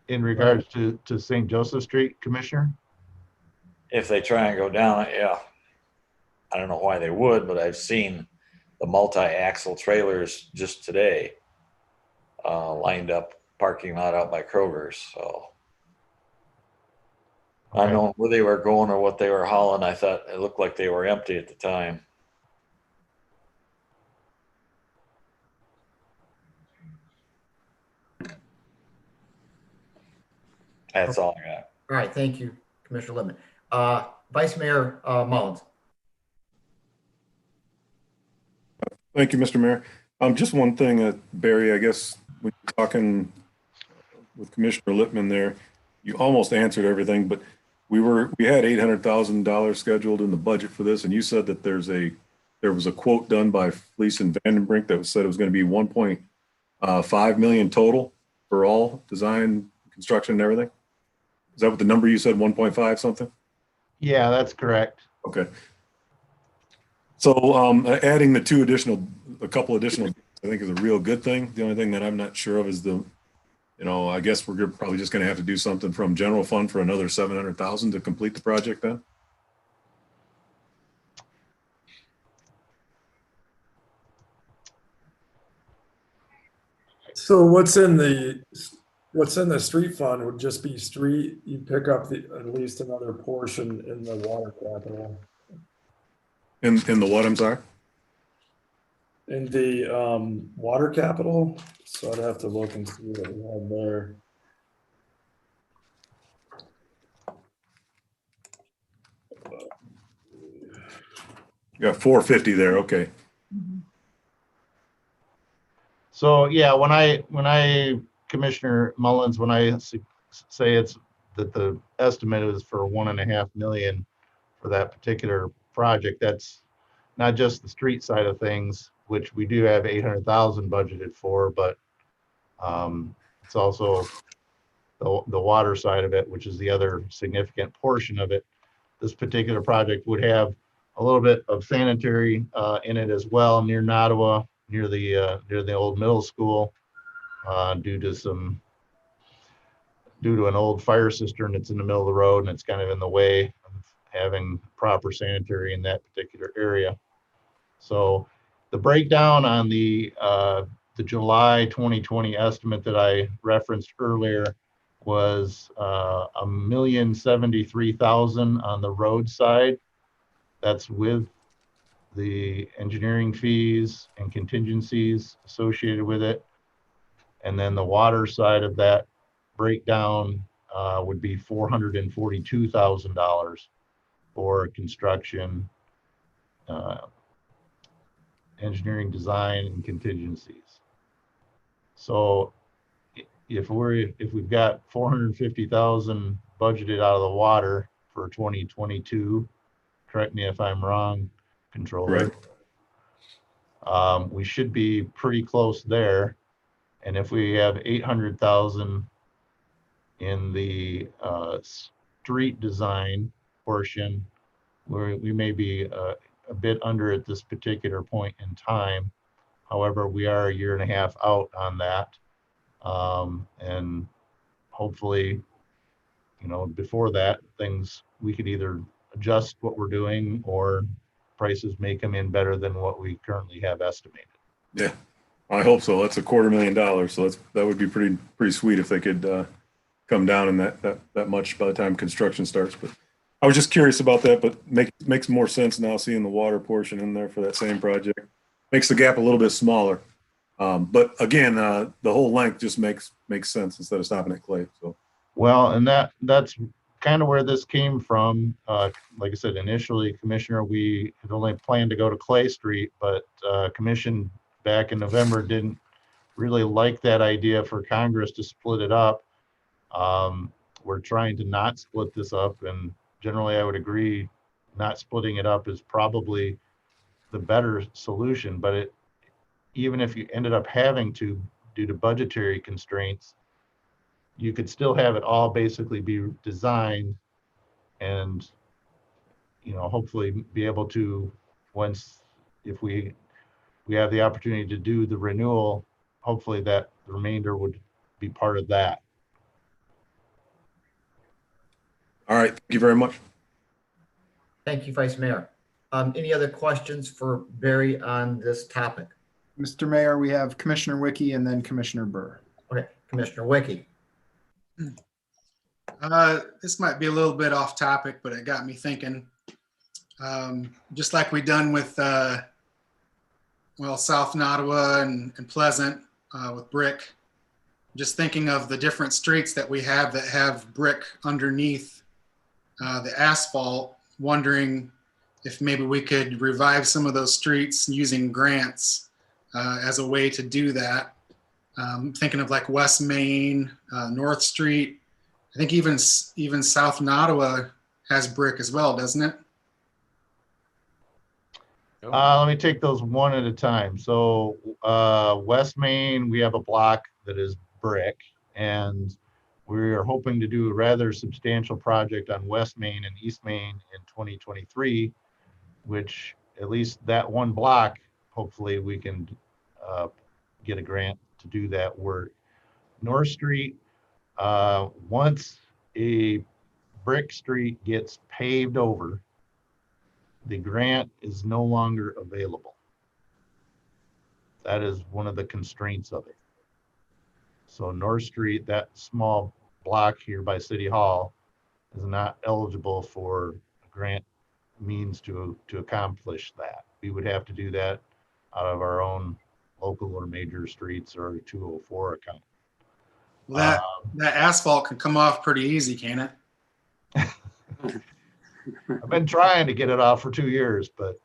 O: In regards to St. Joseph Street, Commissioner?
N: If they try and go down it, yeah. I don't know why they would, but I've seen the multi-axle trailers just today lined up parking lot out by Kroger's. So okay. I don't know where they were going or what they were hauling. I thought it looked like they were empty at the time. That's all I got.
F: All right, thank you, Commissioner Lippman. Vice Mayor Mullins.
C: Thank you, Mr. Mayor. Just one thing, Barry, I guess when you're talking with Commissioner Lippman there, you almost answered everything, but we had $800,000 scheduled in the budget for this, and you said that there was a quote done by Fleece and Vandenbrink that said it was going to be 1.5 million total for all design, construction, and everything. Is that what the number you said, 1.5 something?
O: Yeah, that's correct.
C: Okay. So adding a couple additional, I think is a real good thing. The only thing that I'm not sure of is I guess we're probably just going to have to do something from general fund for another 700,000 to complete the project then.
M: So what's in the street fund would just be street, you pick up at least another portion in the water capital.
C: In the what, I'm sorry?
M: In the water capital, so I'd have to look and see what we have there.
C: You got 450 there, okay.
O: So yeah, when I Commissioner Mullins, when I say it's that the estimate is for 1.5 million for that particular project, that's not just the street side of things, which we do have 800,000 budgeted for, but it's also the water side of it, which is the other significant portion of it. This particular project would have a little bit of sanitary in it as well, near Nottawa, near the old middle school, due to an old fire cistern that's in the middle of the road, and it's kind of in the way of having proper sanitary in that particular area. So the breakdown on the July 2020 estimate that I referenced earlier was $1,073,000 on the road side. That's with the engineering fees and contingencies associated with it. And then the water side of that breakdown would be $442,000 for construction, engineering design, and contingencies. So if we've got 450,000 budgeted out of the water for 2022, correct me if I'm wrong, Controller.
C: Right.
O: We should be pretty close there. And if we have 800,000 in the street design portion, we may be a bit under at this particular point in time. However, we are a year and a half out on that. And hopefully, before that, we could either adjust what we're doing, or prices may come in better than what we currently have estimated.
C: Yeah, I hope so. That's $250,000. So that would be pretty sweet if they could come down in that much by the time construction starts. But I was just curious about that, but makes more sense now seeing the water portion in there for that same project. Makes the gap a little bit smaller. But again, the whole length just makes sense instead of stopping at Clay. So
O: well, and that's kind of where this came from. Like I said, initially, Commissioner, we had only planned to go to Clay Street, but Commission back in November didn't really like that idea for Congress to split it up. We're trying to not split this up, and generally I would agree not splitting it up is probably the better solution. But even if you ended up having to, due to budgetary constraints, you could still have it all basically be designed, and hopefully be able to, if we have the opportunity to do the renewal, hopefully that the remainder would be part of that.
C: all right, thank you very much.
F: Thank you, Vice Mayor. Any other questions for Barry on this topic?
B: Mr. Mayor, we have Commissioner Wiki and then Commissioner Burr.
F: Okay, Commissioner Wiki.
P: This might be a little bit off topic, but it got me thinking. Just like we done with, South Nottawa and Pleasant with brick, just thinking of the different streets that we have that have brick underneath the asphalt, wondering if maybe we could revive some of those streets using grants as a way to do that. Thinking of like West Main, North Street. I think even South Nottawa has brick as well, doesn't it?
O: Let me take those one at a time. So West Main, we have a block that is brick, and we are hoping to do a rather substantial project on West Main and East Main in 2023, which at least that one block, hopefully we can get a grant to do that work. North Street, once a brick street gets paved over, the grant is no longer available. That is one of the constraints of it. So North Street, that small block here by City Hall, is not eligible for grant means to accomplish that. We would have to do that out of our own local or major streets or 204 account.
P: Well, that asphalt can come off pretty easy, can it?
O: I've been trying to get it off for 2 years, but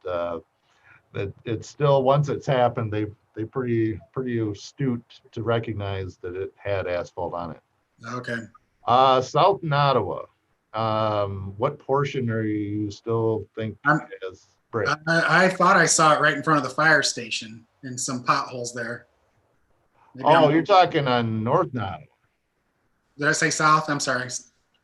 O: it's still, once it's happened, they pretty astute to recognize that it had asphalt on it.
P: Okay.
O: South Nottawa, what portion are you still think has brick?
P: I thought I saw it right in front of the fire station and some potholes there. Maybe
O: You're talking on North Nottawa.
P: Did I say south? I'm sorry.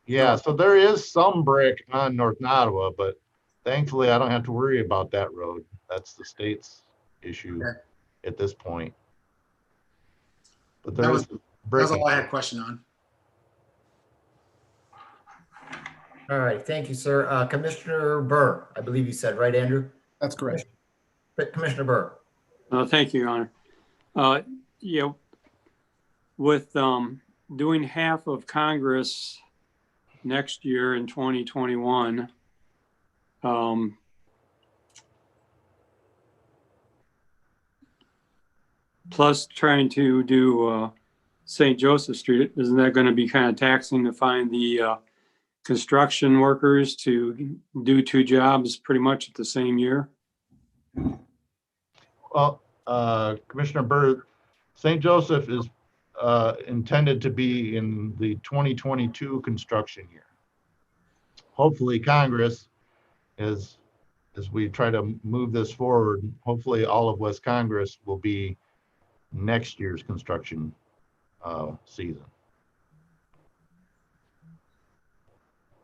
O: Yeah, so there is some brick on North Nottawa, but thankfully I don't have to worry about that road. That's the state's issue at this point. But there is brick.
P: That's all I had a question on.
F: All right, thank you, sir. Commissioner Burr, I believe you said, right, Andrew?
B: That's correct.
F: Commissioner Burr.
J: Thank you, Your Honor. Yeah, with doing half of Congress next year in 2021, plus trying to do St. Joseph Street, isn't that going to be kind of taxing to find the construction workers to do two jobs pretty much at the same year?
O: Well, Commissioner Burr, St. Joseph is intended to be in the 2022 construction year. Hopefully Congress, as we try to move this forward, hopefully all of West Congress will be next year's construction season.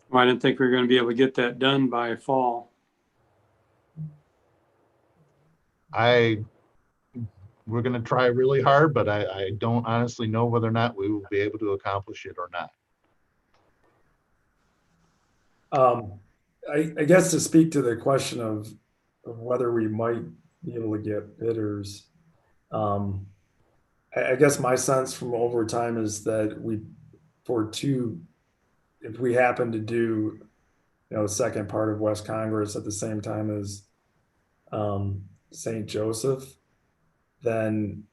J: Well, I didn't think we were going to be able to get that done by fall.
O: We're going to try really hard, but I don't honestly know whether or not we will be able to accomplish it or not.
M: I guess to speak to the question of whether we might be able to get bidders, I guess my sense from over time is that if we happen to do, the second part of West Congress at the same time as St. Joseph, then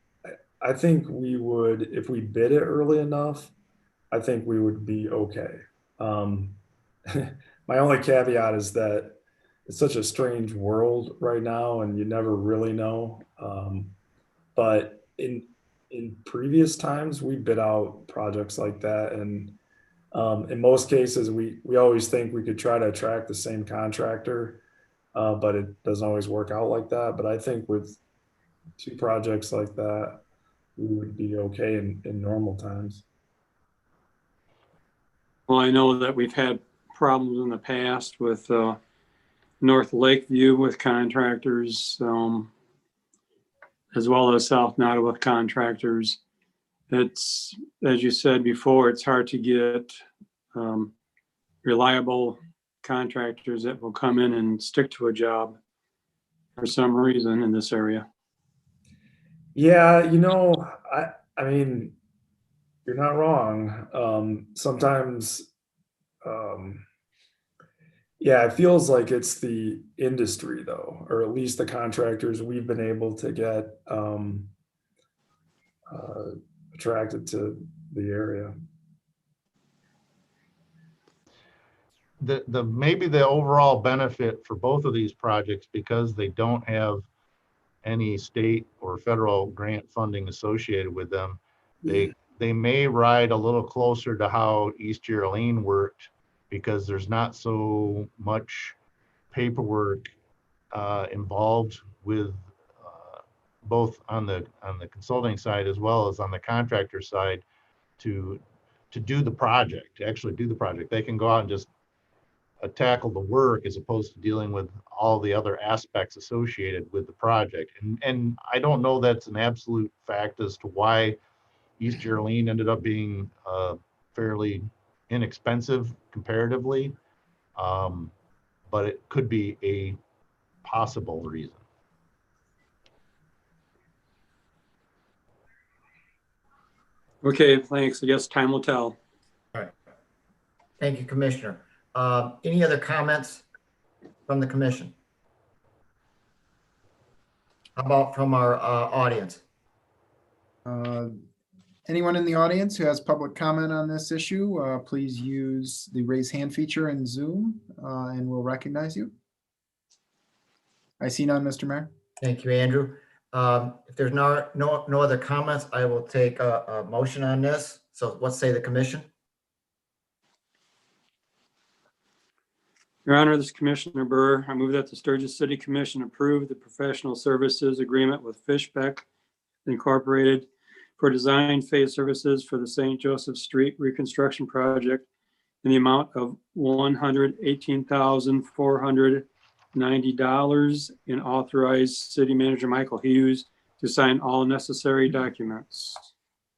M: I think we would, if we bid it early enough, I think we would be okay. My only caveat is that it's such a strange world right now and you never really know. But in previous times, we bid out projects like that. And in most cases, we always think we could try to attract the same contractor, but it doesn't always work out like that. But I think with two projects like that, we would be okay in normal times.
J: Well, I know that we've had problems in the past with North Lakeview with contractors, as well as South Nottawa with contractors. It's, as you said before, it's hard to get reliable contractors that will come in and stick to a job for some reason in this area.
M: Yeah, I mean, you're not wrong. Sometimes, it feels like it's the industry though, or at least the contractors we've been able to get attracted to the area.
O: Maybe the overall benefit for both of these projects, because they don't have any state or federal grant funding associated with them, they may ride a little closer to how East Geraldine worked, because there's not so much paperwork involved with both on the consulting side as well as on the contractor side to do the project, to actually do the project. They can go out and just tackle the work as opposed to dealing with all the other aspects associated with the project. And I don't know that's an absolute fact as to why East Geraldine ended up being fairly inexpensive comparatively, but it could be a possible reason.
J: Okay, thanks. I guess time will tell.
F: All right. Thank you, Commissioner. Any other comments from the commission? How about from our audience?
B: Anyone in the audience who has public comment on this issue, please use the raise hand feature in Zoom and we'll recognize you. I see none, Mr. Mayor.
F: Thank you, Andrew. If there's no other comments, I will take a motion on this. So what say the commission?
J: Your Honor, this is Commissioner Burr. I move that the Sturgis City Commission approve the professional services agreement with Fishbeck Incorporated for design phase services for the St. Joseph Street Reconstruction Project in the amount of $118,490 and authorize City Manager Michael Hughes to sign all necessary documents.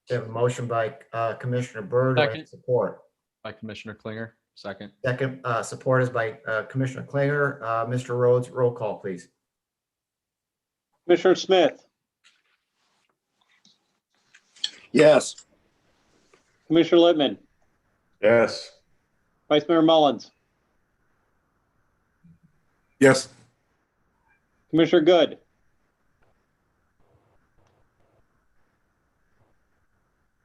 F: We have a motion by Commissioner Burr. Do I have support?
G: By Commissioner Klinger. Second.
F: Second, support is by Commissioner Klinger. Mr. Rhodes, roll call, please.
H: Commissioner Smith,
L: Yes.
H: Commissioner Littman,
C: Yes.
H: Vice Mayor Mullins,
C: Yes.
H: Commissioner Good,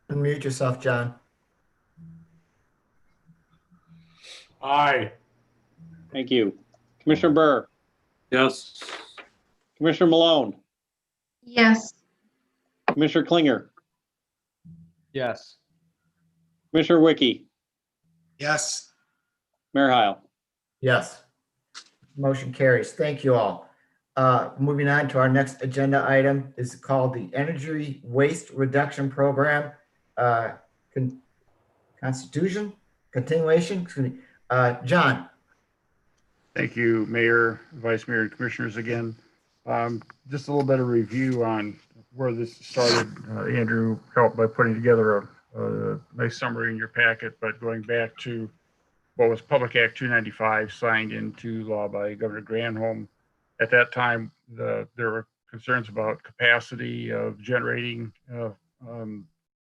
F: Unmute yourself, John.
I: Aye.
H: thank you. Commissioner Burr,
J: Yes.
H: Commissioner Malone,
Q: Yes.
H: Commissioner Klinger,
G: Yes.
H: Commissioner Wiki,
P: Yes.
H: Mayor Heil.
F: Yes. Motion carries. Thank you all. Moving on to our next agenda item is called the Energy Waste Reduction Program. Continuation. John.
I: Thank you, Mayor, Vice Mayor, and Commissioners again. Just a little bit of review on where this started. Andrew helped by putting together a nice summary in your packet, but going back to what was Public Act 295 signed into law by Governor Granholm. At that time, there were concerns about capacity of generating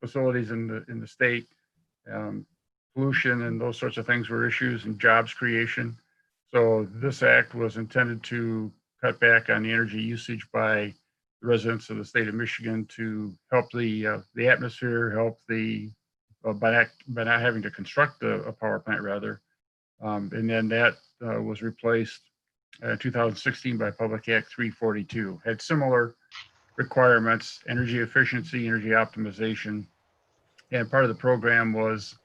I: facilities in the state. Pollution and those sorts of things were issues, and jobs creation. So this act was intended to cut back on the energy usage by the residents of the state of Michigan to help the atmosphere, help by not having to construct a power plant rather. And then that was replaced in 2016 by Public Act 342. Had similar requirements: energy efficiency, energy optimization, and part of the program was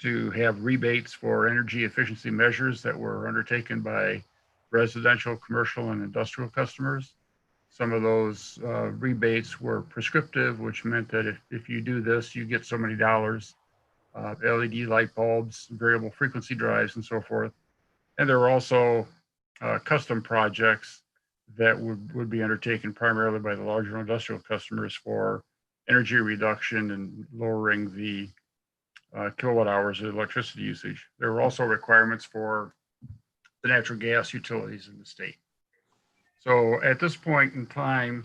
I: to have rebates for energy efficiency measures that were undertaken by residential, commercial, and industrial customers. Some of those rebates were prescriptive, which meant that if you do this, you get so many dollars. LED light bulbs, variable frequency drives, and so forth. And there were also custom projects that would be undertaken primarily by the larger industrial customers for energy reduction and lowering the kilowatt hours of electricity usage. There were also requirements for the natural gas utilities in the state. So at this point in time,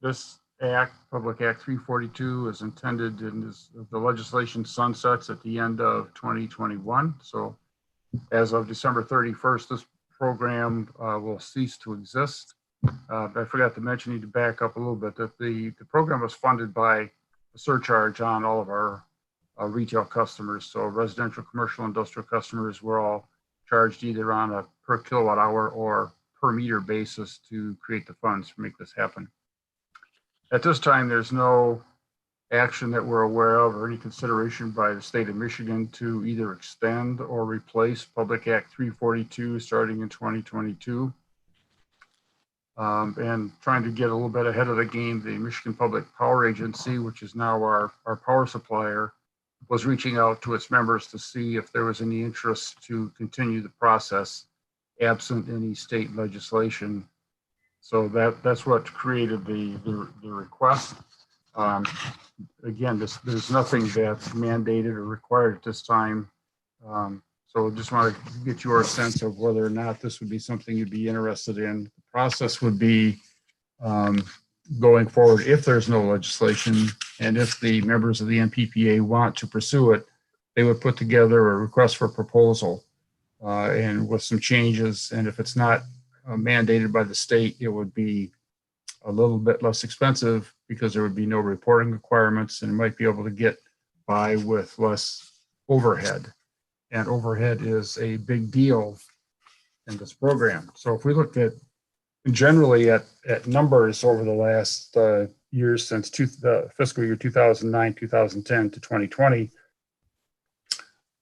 I: this act, Public Act 342, is intended, and the legislation sunsets at the end of 2021. So as of December 31st, this program will cease to exist. I forgot to mention, need to back up a little bit, that the program was funded by surcharge on all of our retail customers. So residential, commercial, industrial customers were all charged either on a per kilowatt hour or per meter basis to create the funds to make this happen. At this time, there's no action that we're aware of or any consideration by the state of Michigan to either extend or replace Public Act 342 starting in 2022. And trying to get a little bit ahead of the game, the Michigan Public Power Agency, which is now our power supplier, was reaching out to its members to see if there was any interest to continue the process absent any state legislation. So that's what created the request. Again, there's nothing that's mandated or required at this time. So just want to get your sense of whether or not this would be something you'd be interested in. The process would be going forward if there's no legislation and if the members of the MPPA want to pursue it, they would put together a request for proposal and with some changes. And if it's not mandated by the state, it would be a little bit less expensive because there would be no reporting requirements and it might be able to get by with less overhead. And overhead is a big deal in this program. So if we look at generally at numbers over the last years since the fiscal year 2009, 2010 to 2020,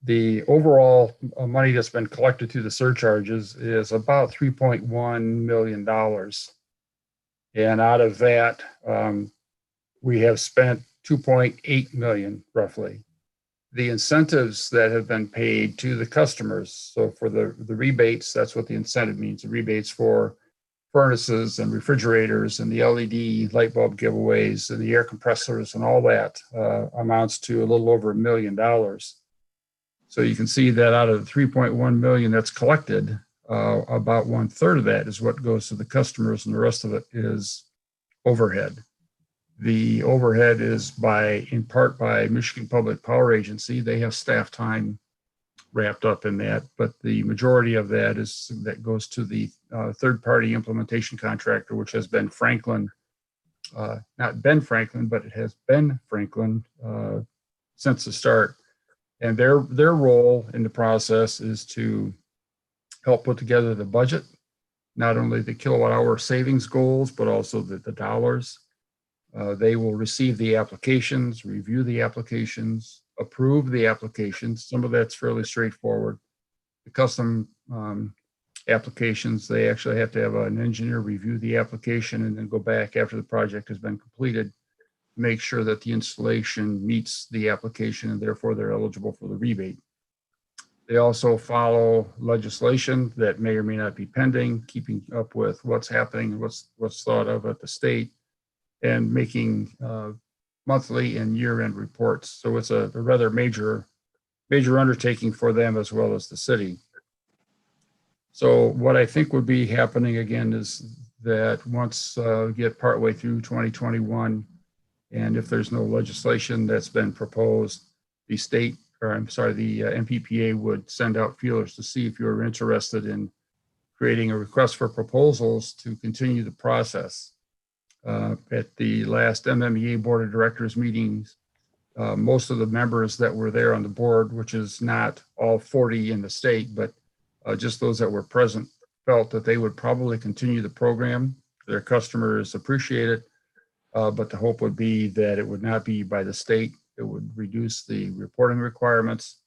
I: the overall money that's been collected through the surcharges is about $3.1 million. And out of that, we have spent 2.8 million roughly. The incentives that have been paid to the customers, so for the rebates, that's what the incentive means, the rebates for furnaces and refrigerators and the LED light bulb giveaways and the air compressors and all that amounts to a little over $1 million. So you can see that out of the 3.1 million that's collected, about 1/3 of that is what goes to the customers and the rest of it is overhead. The overhead is in part by Michigan Public Power Agency. They have staff time wrapped up in that, but the majority of that goes to the third-party implementation contractor, which has been Franklin, not Ben Franklin, but it has been Franklin since the start. And their role in the process is to help put together the budget, not only the kilowatt hour savings goals, but also the dollars. They will receive the applications, review the applications, approve the applications. Some of that's fairly straightforward. The custom applications, they actually have to have an engineer review the application and then go back after the project has been completed, make sure that the installation meets the application and therefore they're eligible for the rebate. They also follow legislation that may or may not be pending, keeping up with what's happening, what's thought of at the state, and making monthly and year-end reports. So it's a rather major undertaking for them as well as the city. So what I think would be happening again is that once we get partway through 2021, and if there's no legislation that's been proposed, the MPPA would send out feelers to see if you're interested in creating a request for proposals to continue the process. At the last MMEA Board of Directors meetings, most of the members that were there on the board, which is not all 40 in the state, but just those that were present, felt that they would probably continue the program. Their customers appreciate it, but the hope would be that it would not be by the state. It would reduce the reporting requirements,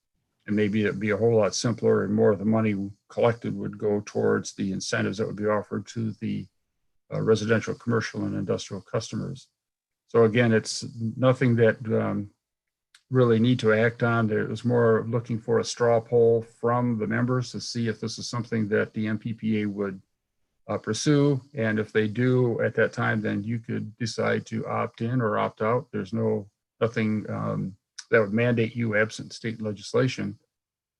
I: and maybe it'd be a whole lot simpler and more of the money collected would go towards the incentives that would be offered to the residential, commercial, and industrial customers. So again, it's nothing that really need to act on. There was more looking for a straw poll from the members to see if this is something that the MPPA would pursue. And if they do at that time, then you could decide to opt in or opt out. There's nothing that would mandate you absent state legislation.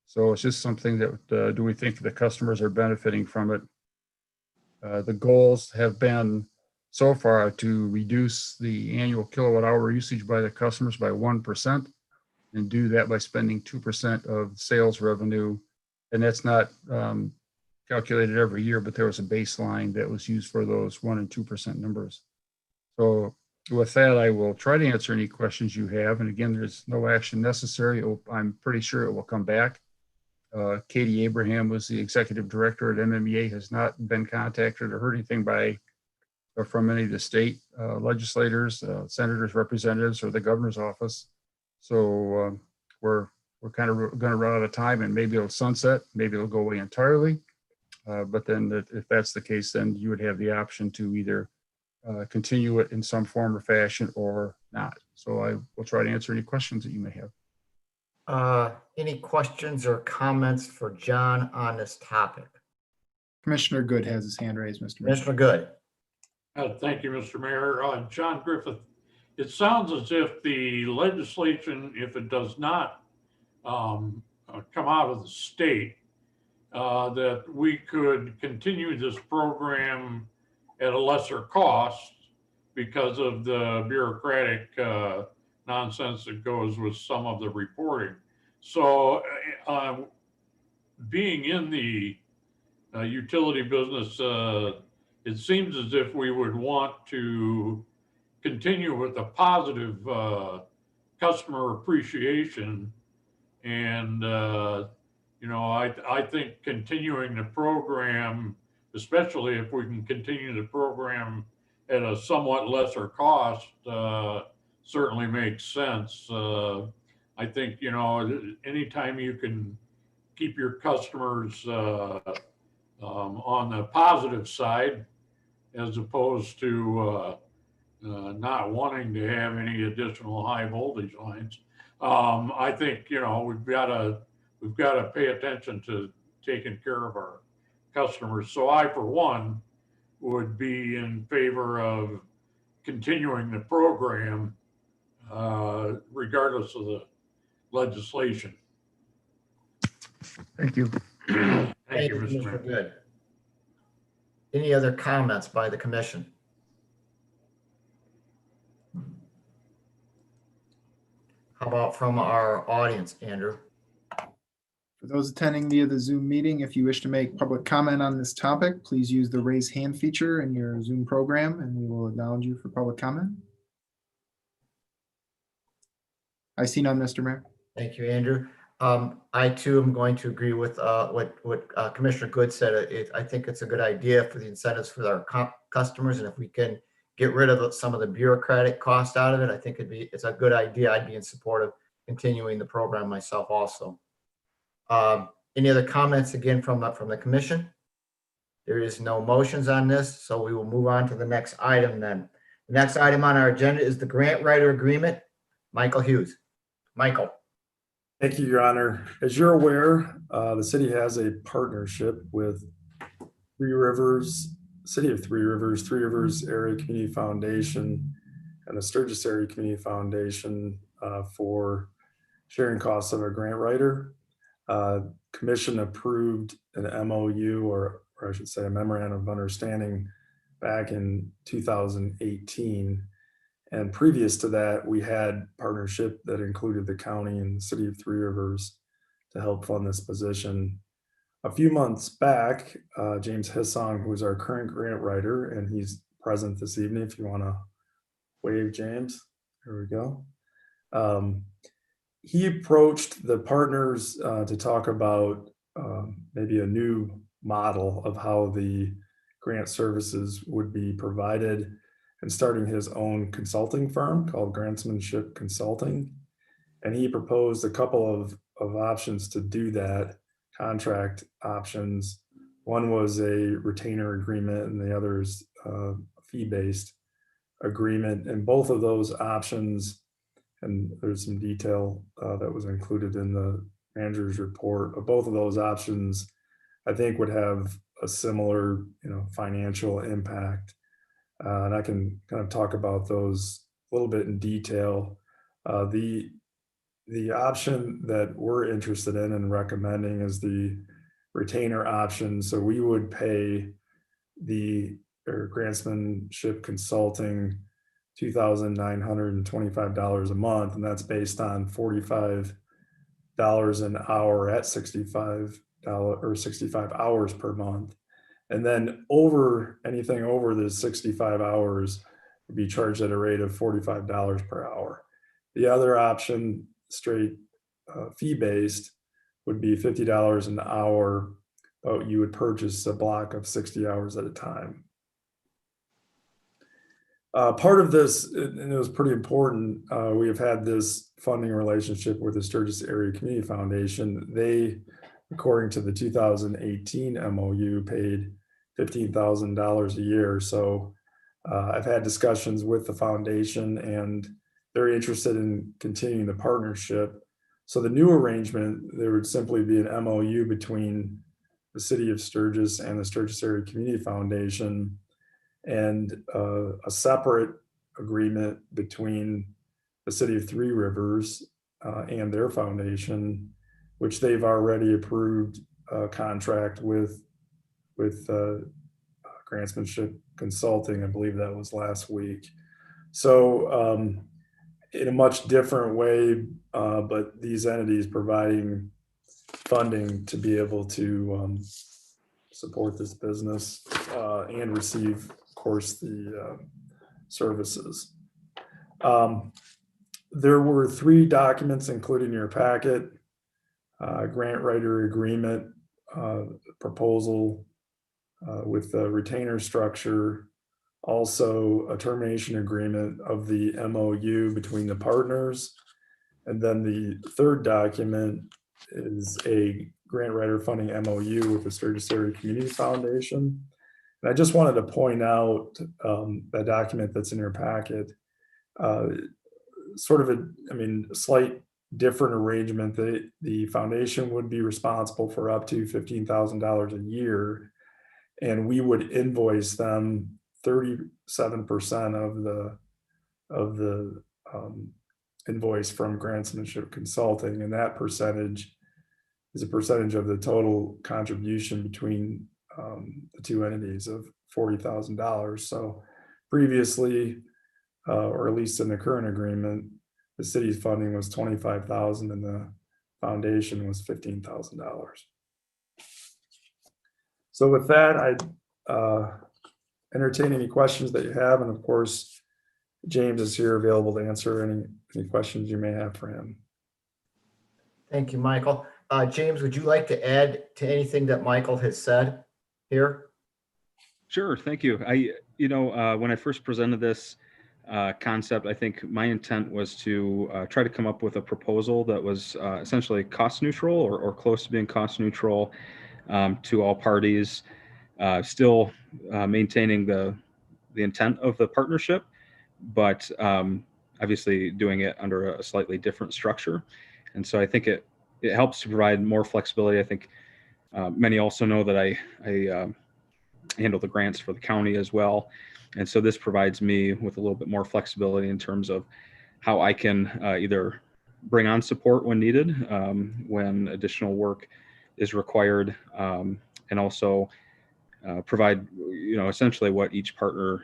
I: So it's just something that do we think the customers are benefiting from it? The goals have been so far to reduce the annual kilowatt hour usage by the customers by 1% and do that by spending 2% of sales revenue. And that's not calculated every year, but there was a baseline that was used for those 1% and 2% numbers. So With that, I will try to answer any questions you have. And again, there's no action necessary. I'm pretty sure it will come back. Katie Abraham was the executive director at MMEA, has not been contacted or heard anything from any of the state legislators, senators, representatives, or the governor's office. So we're kind of going to run out of time, and maybe it'll sunset, maybe it'll go away entirely. But then if that's the case, then you would have the option to either continue it in some form or fashion or not. So I will try to answer any questions that you may have.
F: Any questions or comments for John on this topic?
B: Commissioner Good has his hand raised, Mr. Mayor.
F: Commissioner Good.
Q: Thank you, Mr. Mayor. John Griffith, it sounds as if the legislation, if it does not come out of the state, that we could continue this program at a lesser cost because of the bureaucratic nonsense that goes with some of the reporting. So being in the utility business, it seems as if we would want to continue with a positive customer appreciation. And, I think continuing the program, especially if we can continue the program at a somewhat lesser cost, certainly makes sense. I think, anytime you can keep your customers on the positive side, as opposed to not wanting to have any additional high voltage lines, I think, we've got to pay attention to taking care of our customers. So I, for one, would be in favor of continuing the program regardless of the legislation.
I: Thank you.
Q: Thank you, Mr. Mayor.
F: Good. Any other comments by the commission? How about from our audience, Andrew?
B: For those attending via the Zoom meeting, if you wish to make public comment on this topic, please use the raise hand feature in your Zoom program and we will acknowledge you for public comment. I see none, Mr. Mayor.
F: Thank you, Andrew. I too am going to agree with what Commissioner Good said. I think it's a good idea for the incentives for our customers, and if we can get rid of some of the bureaucratic cost out of it, I think it's a good idea. I'd be in support of continuing the program myself also. Any other comments again from the commission? There is no motions on this, so we will move on to the next item then. The next item on our agenda is the grant writer agreement. Michael Hughes. Michael.
M: Thank you, Your Honor. As you're aware, the city has a partnership with Three Rivers, City of Three Rivers Area Community Foundation, and the Sturgis Area Community Foundation for sharing costs of a grant writer. Commission approved an MOU, or I should say a memorandum of understanding, back in 2018. And previous to that, we had partnership that included the county and the City of Three Rivers to help fund this position. A few months back, James Hissong, who's our current grant writer, and he's present this evening if you want to wave, James. There we go. He approached the partners to talk about maybe a new model of how the grant services would be provided, and starting his own consulting firm called Grantsmanship Consulting. And he proposed a couple of options to do that, contract options. One was a retainer agreement and the other is a fee-based agreement. And both of those options, and there's some detail that was included in the manager's report, but both of those options, I think, would have a similar, financial impact. And I can kind of talk about those a little bit in detail. The option that we're interested in and recommending is the retainer option. So we would pay the Grantsmanship Consulting $2,925 a month, and that's based on $45 an hour at $65 or 65 hours per month. And then anything over the 65 hours, would be charged at a rate of $45 per hour. The other option, straight fee-based, would be $50 an hour, but you would purchase a block of 60 hours at a time. Part of this, and it was pretty important, we have had this funding relationship with the Sturgis Area Community Foundation. They, according to the 2018 MOU, paid $15,000 a year. So I've had discussions with the foundation and they're interested in continuing the partnership. So the new arrangement, there would simply be an MOU between the city of Sturgis and the Sturgis Area Community Foundation, and a separate agreement between the city of Three Rivers and their foundation, which they've already approved a contract with Grantsmanship Consulting. I believe that was last week. So in a much different way, but these entities providing funding to be able to support this business and receive, of course, the services. There were 3 documents included in your packet: grant writer agreement, proposal with the retainer structure, also a termination agreement of the MOU between the partners. And then the third document is a grant writer funding MOU with the Sturgis Area Community Foundation. And I just wanted to point out that document that's in your packet, sort of a slight different arrangement. The foundation would be responsible for up to $15,000 a year, and we would invoice them 37% of the invoice from Grantsmanship Consulting, and that percentage is a percentage of the total contribution between the two entities of $40,000. So previously, or at least in the current agreement, the city's funding was $25,000 and the foundation was $15,000. So with that, I entertain any questions that you have, and of course, James is here available to answer any questions you may have for him.
F: Thank you, Michael. James, would you like to add to anything that Michael has said here?
R: Sure, thank you. When I first presented this concept, I think my intent was to try to come up with a proposal that was essentially cost neutral or close to being cost neutral to all parties, still maintaining the intent of the partnership, but obviously doing it under a slightly different structure. And so I think it helps to provide more flexibility. I think many also know that I handle the grants for the county as well. And so this provides me with a little bit more flexibility in terms of how I can either bring on support when needed, when additional work is required, and also provide, essentially what each partner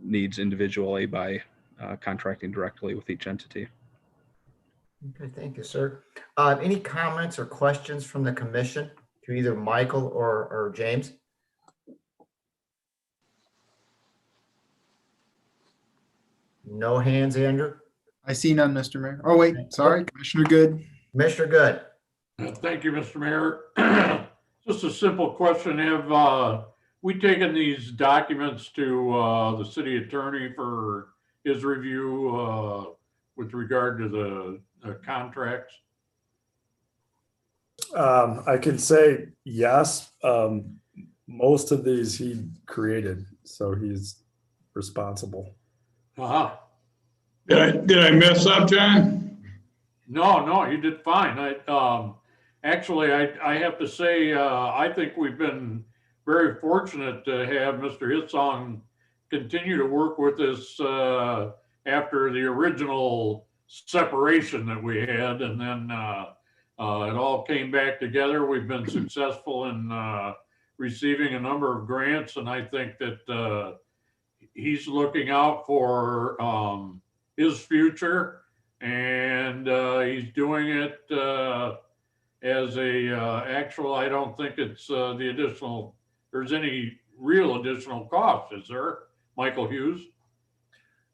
R: needs individually by contracting directly with each entity.
F: Okay, thank you, sir. Any comments or questions from the commission to either Michael or James? No hands, Andrew?
B: I see none, Mr. Mayor. Oh, wait, sorry, Commissioner Good.
F: Commissioner Good.
Q: Thank you, Mr. Mayor. Just a simple question. Have we taken these documents to the city attorney for his review with regard to the contracts?
M: I can say yes. Most of these he created, so he's responsible.
Q: Uh-huh.
A: Did I mess up, John?
Q: No, you did fine. Actually, I have to say, I think we've been very fortunate to have Mr. Hitsong continue to work with us after the original separation that we had, and then it all came back together. We've been successful in receiving a number of grants, and I think that he's looking out for his future, and he's doing it as actual. I don't think it's there's any real additional cost, is there, Michael Hughes?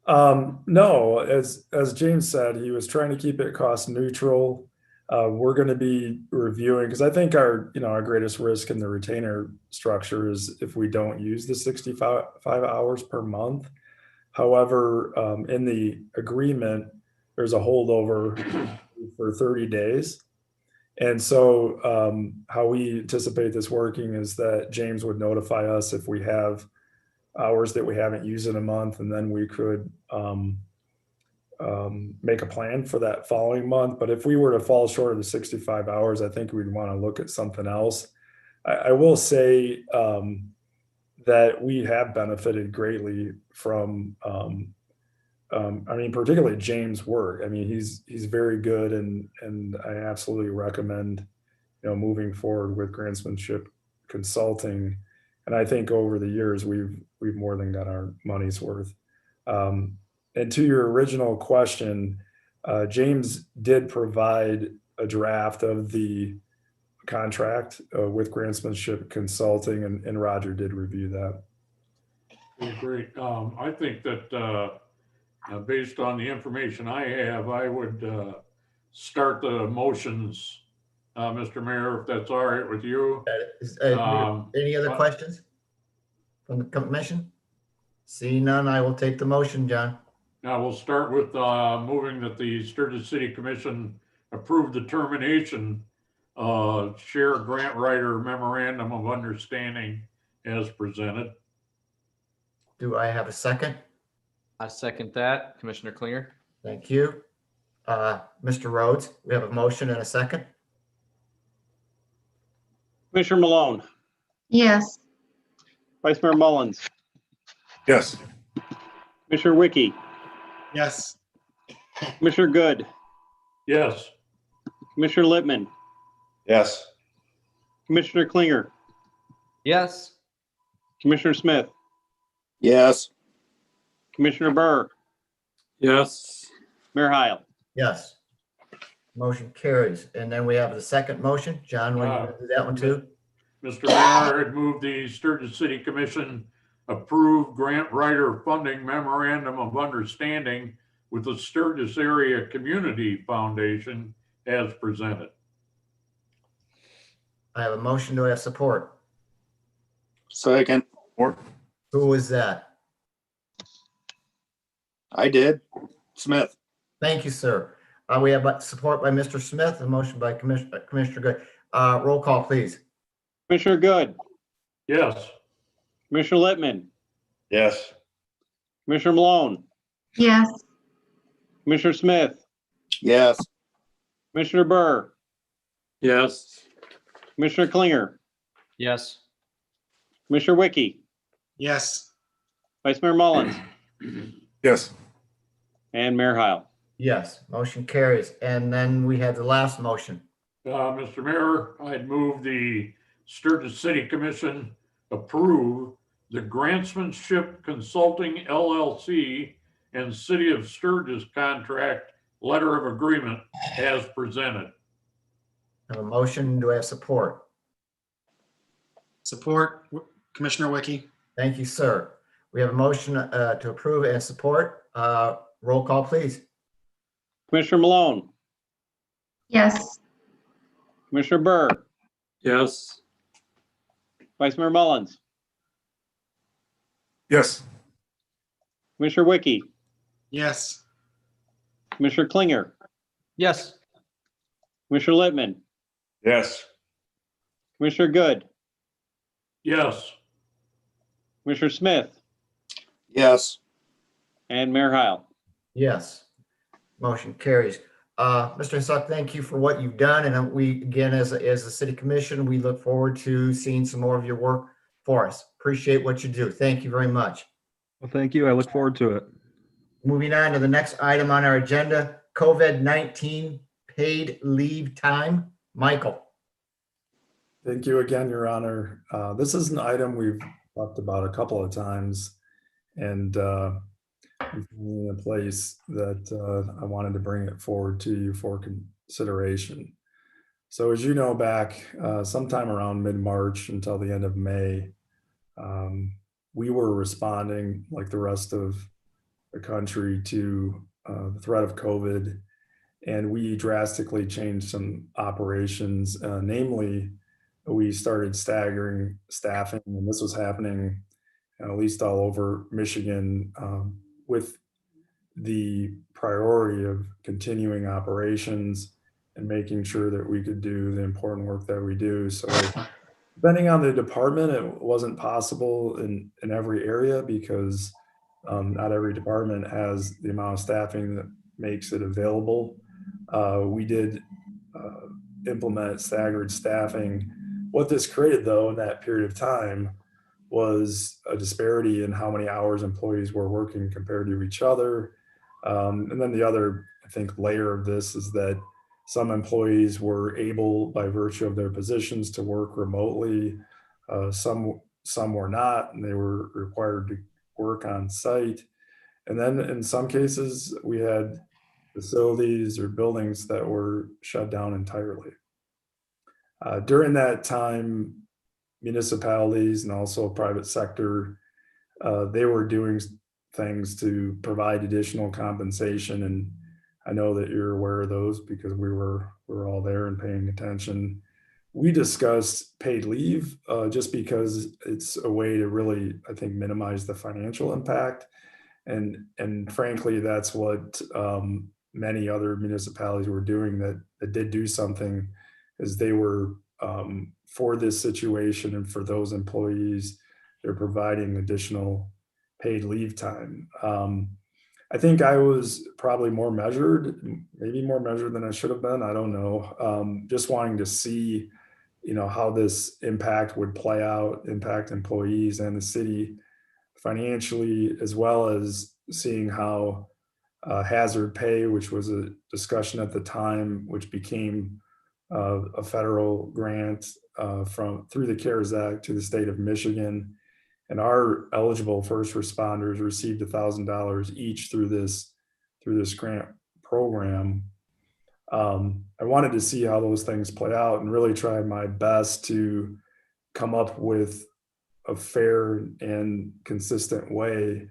M: No, as James said, he was trying to keep it cost neutral. We're going to be reviewing, because I think our greatest risk in the retainer structure is if we don't use the 65 hours per month. However, in the agreement, there's a holdover for 30 days. And so how we anticipate this working is that James would notify us if we have hours that we haven't used in a month, and then we could make a plan for that following month. But if we were to fall short of the 65 hours, I think we'd want to look at something else. I will say that we have benefited greatly from, particularly James' work. I mean, he's very good, and I absolutely recommend, moving forward with grantsmanship consulting. And I think over the years we've more than got our money's worth. And to your original question, James did provide a draft of the contract with grantsmanship consulting, and Roger did review that.
Q: Great. I think that based on the information I have, I would start the motions, Mr. Mayor, if that's all right with you.
F: Any other questions from the commission? Seeing none, I will take the motion, John.
Q: Now we'll start with moving that the Sturgis City Commission approve the termination share grant writer memorandum of understanding as presented.
F: Do I have a second?
G: I second that. Commissioner Klinger.
F: Thank you. Mr. Rhodes, we have a motion and a second.
H: Commissioner Malone,
S: Yes.
H: Vice Mayor Mullins,
C: Yes.
H: Commissioner Wiki,
P: Yes.
H: Commissioner Good,
Q: Yes.
H: Commissioner Littman,
N: Yes.
H: Commissioner Klinger,
G: Yes.
H: Commissioner Smith,
N: Yes.
H: Commissioner Burr,
J: Yes.
H: Mayor Heil.
F: Yes. Motion carries. And then we have the second motion. John, want you to do that one too?
Q: Mr. Mayor, I'd move the Sturgis City Commission approve grant writer funding memorandum of understanding with the Sturgis Area Community Foundation as presented.
F: I have a motion. Do I have support?
N: Second.
F: Who is that?
N: I did. Smith.
F: Thank you, sir. We have support by Mr. Smith, a motion by Commissioner Good. Roll call, please.
H: Commissioner Good,
Q: Yes.
H: Commissioner Littman,
N: Yes.
H: Commissioner Malone,
S: Yes.
H: Commissioner Smith,
N: Yes.
H: Commissioner Burr,
J: Yes.
H: Commissioner Klinger,
G: Yes.
H: Commissioner Wiki,
P: Yes.
H: Vice Mayor Mullins,
C: Yes.
H: and Mayor Heil.
F: Yes, motion carries. And then we have the last motion.
Q: Mr. Mayor, I'd move the Sturgis City Commission approve the Grantsmanship Consulting LLC and City of Sturgis contract letter of agreement as presented.
F: I have a motion. Do I have support?
P: Support, Commissioner Wiki.
F: Thank you, sir. We have a motion to approve and support. Roll call, please.
H: Commissioner Malone,
S: Yes.
H: Commissioner Burr,
J: Yes.
H: Vice Mayor Mullins,
C: Yes.
H: Commissioner Wiki,
P: Yes.
H: Commissioner Klinger,
G: Yes.
H: Commissioner Littman,
N: Yes.
H: Commissioner Good,
Q: Yes.
H: Commissioner Smith,
N: Yes.
H: and Mayor Heil.
F: Yes. Motion carries. Mr. Husak, thank you for what you've done. And we, again, as a city commission, we look forward to seeing some more of your work for us. Appreciate what you do. Thank you very much.
R: Well, thank you. I look forward to it.
F: Moving on to the next item on our agenda, COVID-19 paid leave time. Michael.
M: Thank you again, Your Honor. This is an item we've talked about a couple of times, and in a place that I wanted to bring it forward to you for consideration. So as you know, back sometime around mid-March until the end of May, we were responding like the rest of the country to the threat of COVID. And we drastically changed some operations, namely, we started staggering staffing, and this was happening at least all over Michigan, with the priority of continuing operations and making sure that we could do the important work that we do. So depending on the department, it wasn't possible in every area because not every department has the amount of staffing that makes it available. We did implement staggered staffing. What this created, though, in that period of time was a disparity in how many hours employees were working compared to each other. And then the other, I think, layer of this is that some employees were able, by virtue of their positions, to work remotely. Some were not, and they were required to work on site. And then in some cases, we had facilities or buildings that were shut down entirely. During that time, municipalities and also private sector, they were doing things to provide additional compensation. And I know that you're aware of those because we were all there and paying attention. We discussed paid leave just because it's a way to really, I think, minimize the financial impact. And frankly, that's what many other municipalities were doing that did do something, is they were, for this situation and for those employees, they're providing additional paid leave time. I think I was probably more measured, maybe more measured than I should have been. I don't know. Just wanting to see, how this impact would play out, impact employees and the city financially, as well as seeing how hazard pay, which was a discussion at the time, which became a federal grant through the CARES Act to the state of Michigan. And our eligible first responders received $1,000 each through this grant program. I wanted to see how those things play out and really try my best to come up with a fair and consistent way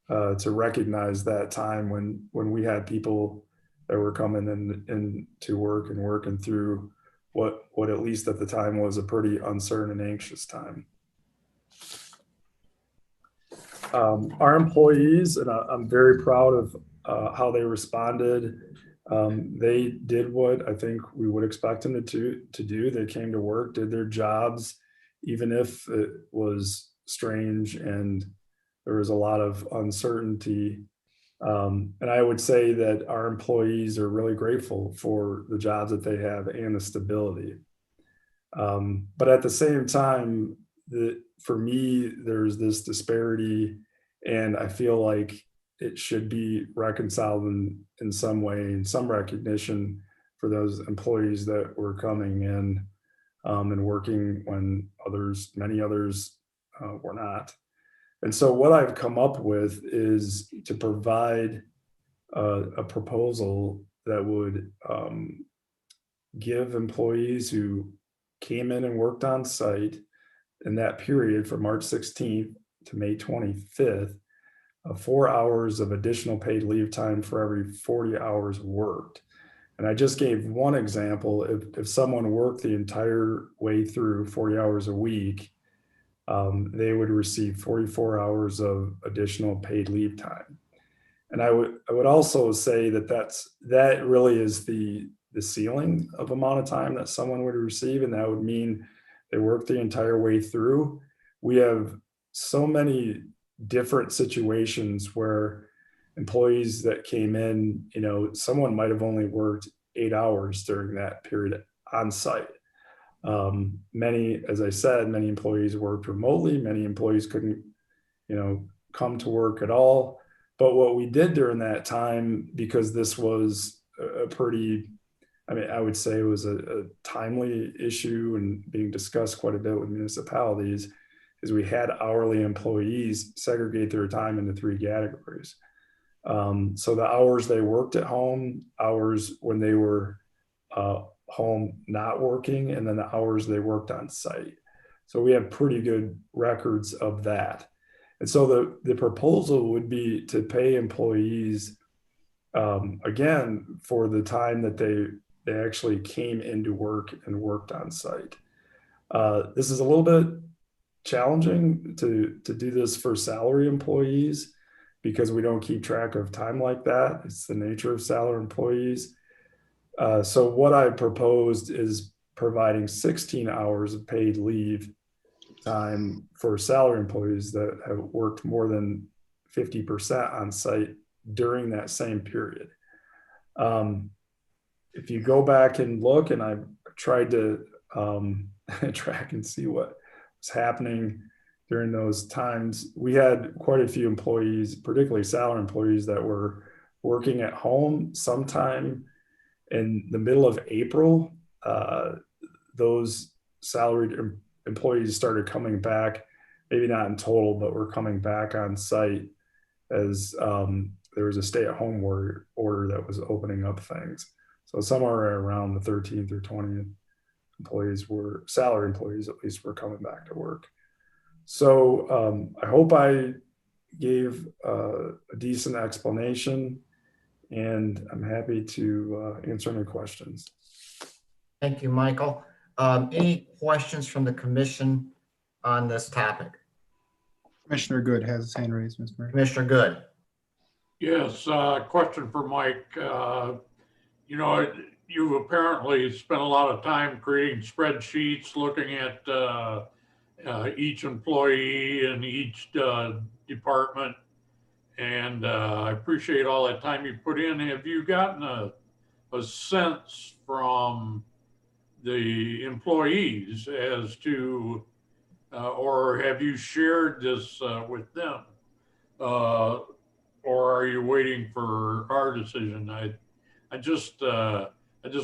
M: to recognize that time when we had people that were coming in to work and working through what at least at the time was a pretty uncertain and anxious time. Our employees, and I'm very proud of how they responded. They did what I think we would expect them to do. They came to work, did their jobs, even if it was strange and there was a lot of uncertainty. And I would say that our employees are really grateful for the jobs that they have and the stability. But at the same time, for me, there's this disparity, and I feel like it should be reconciled in some way, and some recognition for those employees that were coming in and working when many others were not. And so what I've come up with is to provide a proposal that would give employees who came in and worked on site in that period from March 16th to May 25th, 4 hours of additional paid leave time for every 40 hours worked. And I just gave one example. If someone worked the entire way through 40 hours a week, they would receive 44 hours of additional paid leave time. And I would also say that really is the ceiling of amount of time that someone would receive, and that would mean they work the entire way through. We have so many different situations where employees that came in, someone might have only worked 8 hours during that period on site. As I said, many employees worked remotely. Many employees couldn't, come to work at all. But what we did during that time, because this was I would say it was a timely issue and being discussed quite a bit with municipalities, is we had hourly employees segregate their time into 3 categories. So the hours they worked at home, hours when they were home not working, and then the hours they worked on site. So we have pretty good records of that. And so the proposal would be to pay employees, again, for the time that they actually came into work and worked on site. This is a little bit challenging to do this for salary employees because we don't keep track of time like that. It's the nature of salary employees. So what I proposed is providing 16 hours of paid leave time for salary employees that have worked more than 50% on site during that same period. If you go back and look, and I tried to track and see what was happening during those times, we had quite a few employees, particularly salary employees, that were working at home sometime in the middle of April. Those salaried employees started coming back, maybe not in total, but were coming back on site as there was a stay-at-home order that was opening up things. So somewhere around the 13th or 20th, salary employees at least, were coming back to work. So I hope I gave a decent explanation, and I'm happy to answer any questions.
F: Thank you, Michael. Any questions from the commission on this topic?
B: Commissioner Good has his hand raised, Mr. Mayor.
F: Commissioner Good.
Q: Yes, question for Mike. You know, you've apparently spent a lot of time creating spreadsheets, looking at each employee and each department. And I appreciate all that time you put in. Have you gotten a sense from the employees as to, or have you shared this with them? Or are you waiting for our decision? I just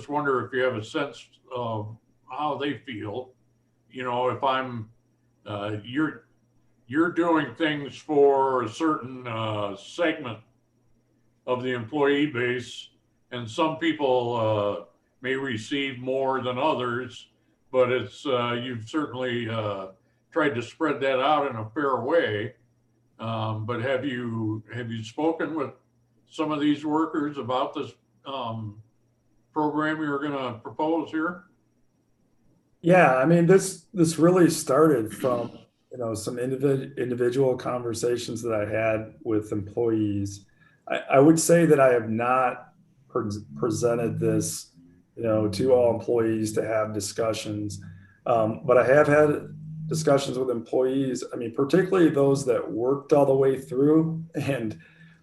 Q: wonder if you have a sense of how they feel. You know, if I'm, you're doing things for a certain segment of the employee base, and some people may receive more than others, but it's you've certainly tried to spread that out in a fair way. But have you spoken with some of these workers about this program you're going to propose here?
M: Yeah, I mean, this really started from, you know, some individual conversations that I had with employees. I would say that I have not presented this, you know, to all employees to have discussions, but I have had discussions with employees. I mean, particularly those that worked all the way through and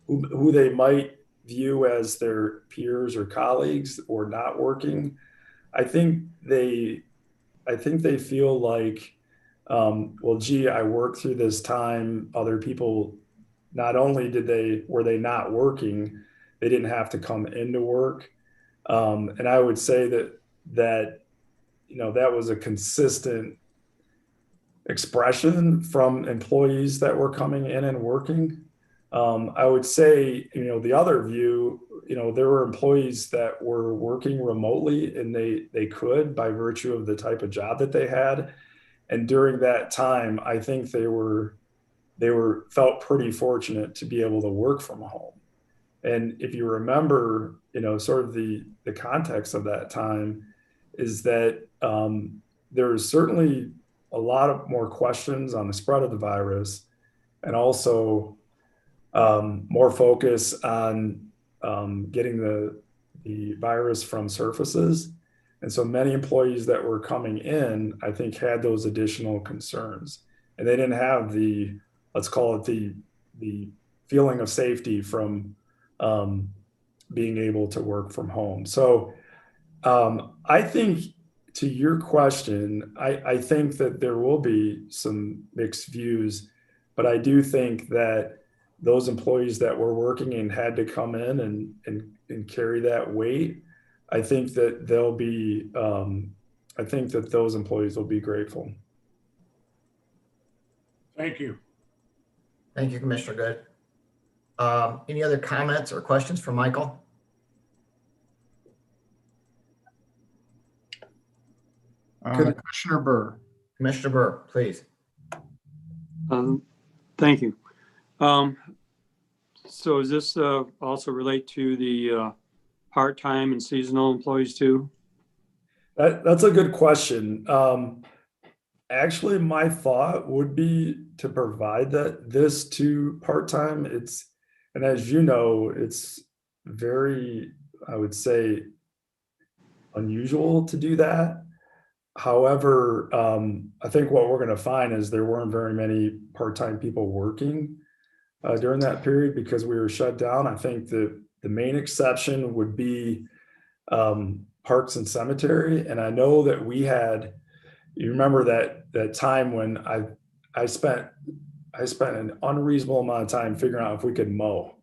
M: who they might view as their peers or colleagues or not working. I think they feel like, well, gee, I worked through this time. Other people, not only were they not working, they didn't have to come into work. And I would say that, you know, that was a consistent expression from employees that were coming in and working. I would say, you know, the other view, you know, there were employees that were working remotely, and they could by virtue of the type of job that they had. And during that time, I think they felt pretty fortunate to be able to work from home. And if you remember, you know, sort of the context of that time is that there's certainly a lot of more questions on the spread of the virus, and also more focus on getting the virus from surfaces. And so many employees that were coming in, I think, had those additional concerns, and they didn't have let's call it the feeling of safety from being able to work from home. So I think, to your question, I think that there will be some mixed views, but I do think that those employees that were working and had to come in and carry that weight, I think that I think that those employees will be grateful.
Q: Thank you.
F: Thank you, Commissioner Good. Any other comments or questions for Michael?
B: Commissioner Burr.
F: Commissioner Burr, please.
J: Thank you. So does this also relate to the part-time and seasonal employees too?
M: That's a good question. Actually, my thought would be to provide this to part-time. And as you know, it's very, I would say, unusual to do that. However, I think what we're going to find is there weren't very many part-time people working during that period because we were shut down. I think the main exception would be Parks and Cemetery. And I know that we had, you remember that time when I spent an unreasonable amount of time figuring out if we could mow.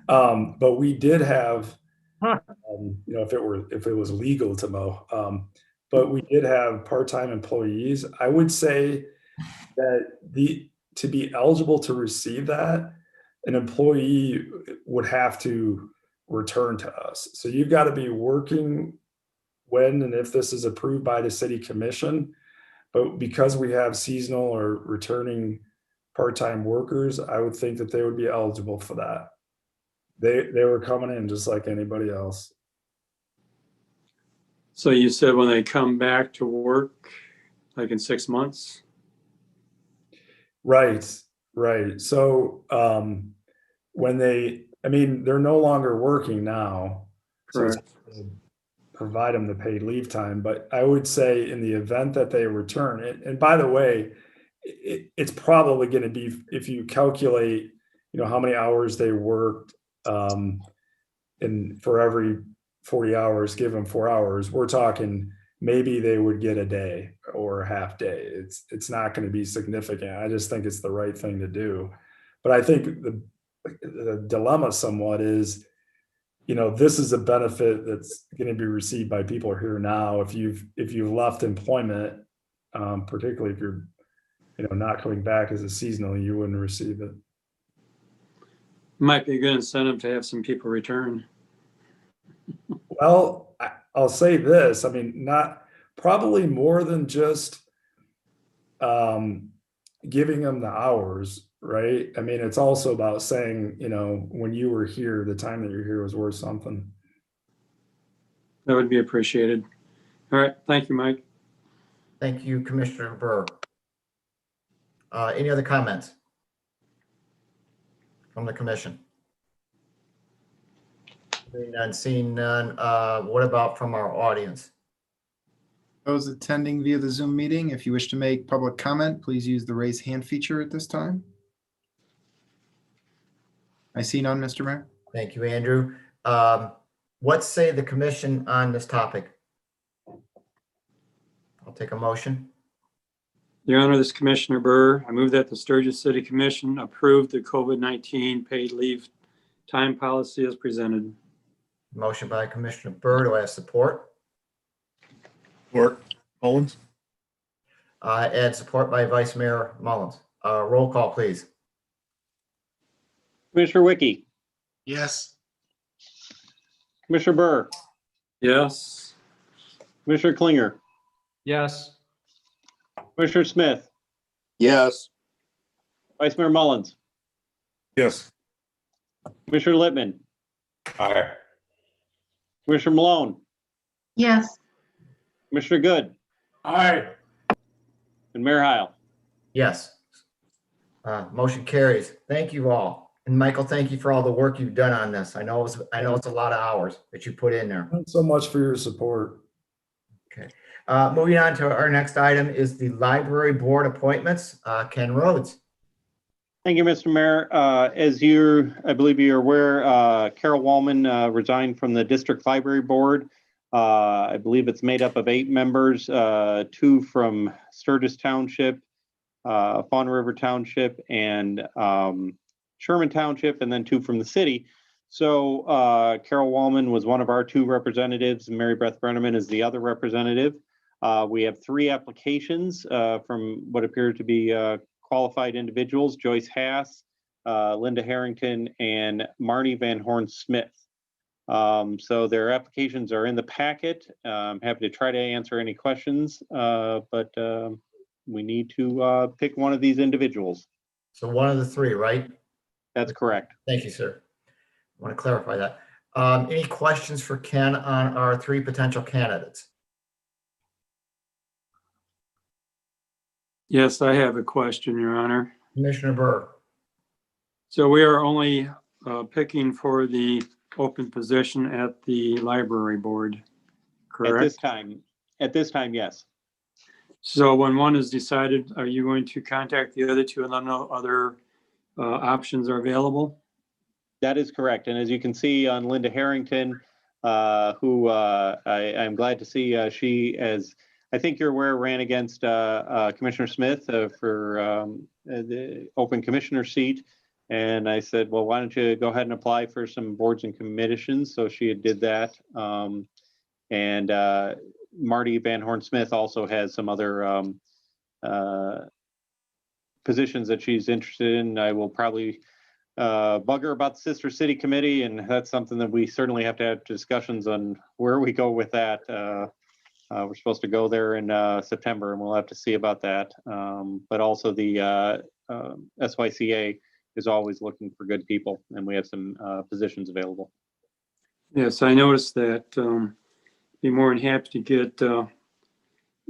M: But we did have, if it was legal to mow, but we did have part-time employees. I would say that to be eligible to receive that, an employee would have to return to us. So you've got to be working when and if this is approved by the city commission. But because we have seasonal or returning part-time workers, I would think that they would be eligible for that. They were coming in just like anybody else.
J: So you said when they come back to work, like in 6 months?
M: Right. So they're no longer working now.
J: Correct.
M: So provide them the paid leave time. But I would say in the event that they return, and by the way, it's probably going to be, if you calculate, how many hours they worked, and for every 40 hours, give them 4 hours, we're talking maybe they would get a day or a half day. It's not going to be significant. I just think it's the right thing to do. But I think the dilemma somewhat is, this is a benefit that's going to be received by people here now. If you've left employment, particularly if you're, not coming back as a seasonal, you wouldn't receive it.
J: Might be a good incentive to have some people return.
M: Well, I'll say this. Not probably more than just giving them the hours, right? It's also about saying, when you were here, the time that you're here was worth something.
J: That would be appreciated. All right. Thank you, Mike.
F: Thank you, Commissioner Burr. Any other comments from the commission? Hearing none, seeing none. What about from our audience?
B: Those attending via the Zoom meeting, if you wish to make public comment, please use the raise hand feature at this time. I see none, Mr. Mayor.
F: Thank you, Andrew. What say the commission on this topic? I'll take a motion.
J: Your Honor, this is Commissioner Burr. I move that the Sturgis City Commission approve the COVID-19 paid leave time policy as presented.
F: Motion by Commissioner Burr. Do I have support?
C: Support. Mullins.
F: And support by Vice Mayor Mullins. Roll call, please.
H: Commissioner Wicke,
P: Yes.
H: Commissioner Burr,
J: Yes.
H: Commissioner Klinger,
G: Yes.
H: Commissioner Smith,
L: Yes.
H: Vice Mayor Mullins,
C: Yes.
H: Commissioner Littman,
N: Aye.
H: Commissioner Malone,
S: Yes.
H: Commissioner Good,
Q: Aye.
H: and Mayor Heil.
F: Yes. Motion carries. Thank you all. And Michael, thank you for all the work you've done on this. I know it's a lot of hours that you put in there.
M: Thanks so much for your support.
F: Okay. Moving on to our next item is the library board appointments. Ken Rhodes.
H: Thank you, Mr. Mayor. I believe you're aware, Carol Wallman resigned from the District Library Board. I believe it's made up of 8 members, 2 from Sturgis Township, Fawn River Township, and Sherman Township, and then 2 from the city. So Carol Wallman was one of our 2 representatives, and Mary Beth Brenneman is the other representative. We have 3 applications from what appear to be qualified individuals: Joyce Haas, Linda Harrington, and Marnie Van Horn Smith. So their applications are in the packet. I'm happy to try to answer any questions, but we need to pick one of these individuals.
F: So one of the three, right?
H: That's correct.
F: Thank you, sir. I want to clarify that. Any questions for Ken on our three potential candidates?
J: Yes, I have a question, Your Honor.
F: Commissioner Burr.
J: So we are only picking for the open position at the library board, correct?
H: At this time, yes.
J: So when one is decided, are you going to contact the other two and let them know other options are available?
H: That is correct. And as you can see on Linda Harrington, who I'm glad to see she, as I think you're aware, ran against Commissioner Smith for the open commissioner seat. And I said, well, why don't you go ahead and apply for some boards and commissions? So she did that. And Marty Van Horn Smith also has some other positions that she's interested in. I will probably bug her about the Sister City Committee, and that's something that we certainly have to have discussions on where we go with that. We're supposed to go there in September, and we'll have to see about that. But also the SYCA is always looking for good people, and we have some positions available.
J: Yes, I noticed that. Be more than happy to get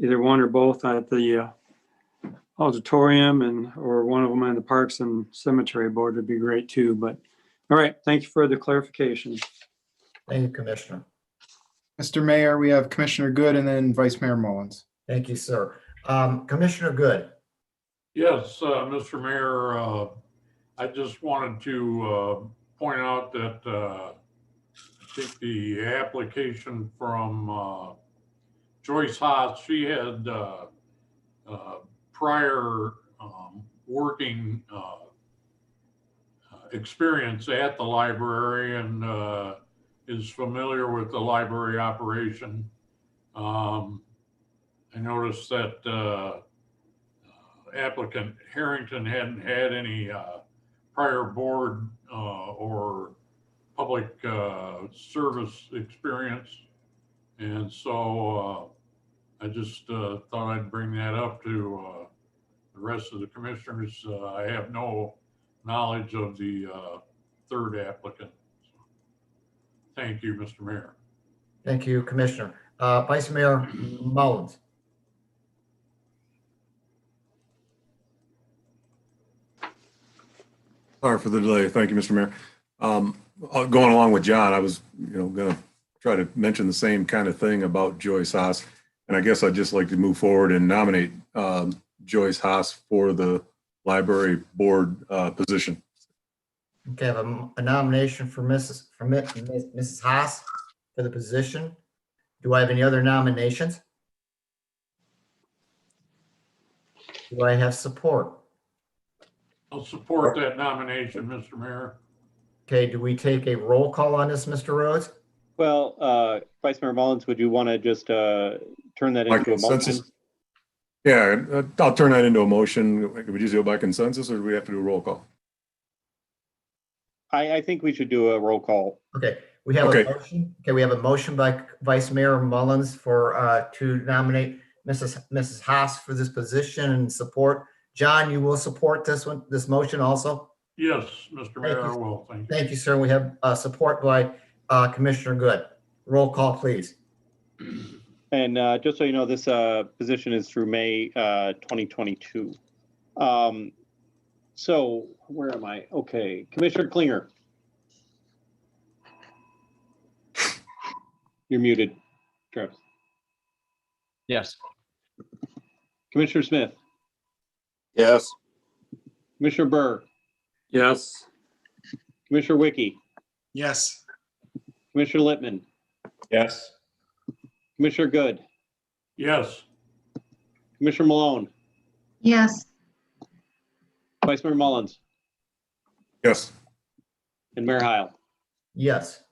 J: either one or both at the auditorium or one of them on the Parks and Cemetery Board would be great too. But all right, thank you for the clarification.
F: Thank you, Commissioner.
B: Mr. Mayor, we have Commissioner Good and then Vice Mayor Mullins.
F: Thank you, sir. Commissioner Good.
Q: Yes, Mr. Mayor, I just wanted to point out that I think the application from Joyce Haas, she had prior working experience at the library and is familiar with the library operation. I noticed that applicant Harrington hadn't had any prior board or public service experience. And so I just thought I'd bring that up to the rest of the commissioners. I have no knowledge of the third applicant. Thank you, Mr. Mayor.
F: Thank you, Commissioner. Vice Mayor Mullins.
C: Sorry for the delay. Thank you, Mr. Mayor. Going along with John, I was, going to try to mention the same kind of thing about Joyce Haas. And I guess I'd just like to move forward and nominate Joyce Haas for the library board position.
F: Okay, I have a nomination for Mrs. Haas for the position. Do I have any other nominations? Do I have support?
Q: I'll support that nomination, Mr. Mayor.
F: Okay, do we take a roll call on this, Mr. Rhodes?
H: Well, Vice Mayor Mullins, would you want to just turn that into a motion?
C: Yeah, I'll turn that into a motion. Would you go by consensus or do we have to do a roll call?
H: I think we should do a roll call.
F: Okay, we have a motion. Okay, we have a motion by Vice Mayor Mullins for to nominate Mrs. Haas for this position and support. John, you will support this motion also?
Q: Yes, Mr. Mayor, I will. Thank you.
F: Thank you, sir. We have support by Commissioner Good. Roll call, please.
H: And just so you know, this position is through May 2022. So where am I? Okay, Commissioner Klinger. You're muted, Travis.
G: Yes.
H: Commissioner Smith.
L: Yes.
H: Commissioner Burr.
J: Yes.
H: Commissioner Wicke.
P: Yes.
H: Commissioner Littman.
N: Yes.
H: Commissioner Good.
Q: Yes.
H: Commissioner Malone.
S: Yes.
H: Vice Mayor Mullins.
C: Yes.
H: And Mayor Heil.
F: Yes.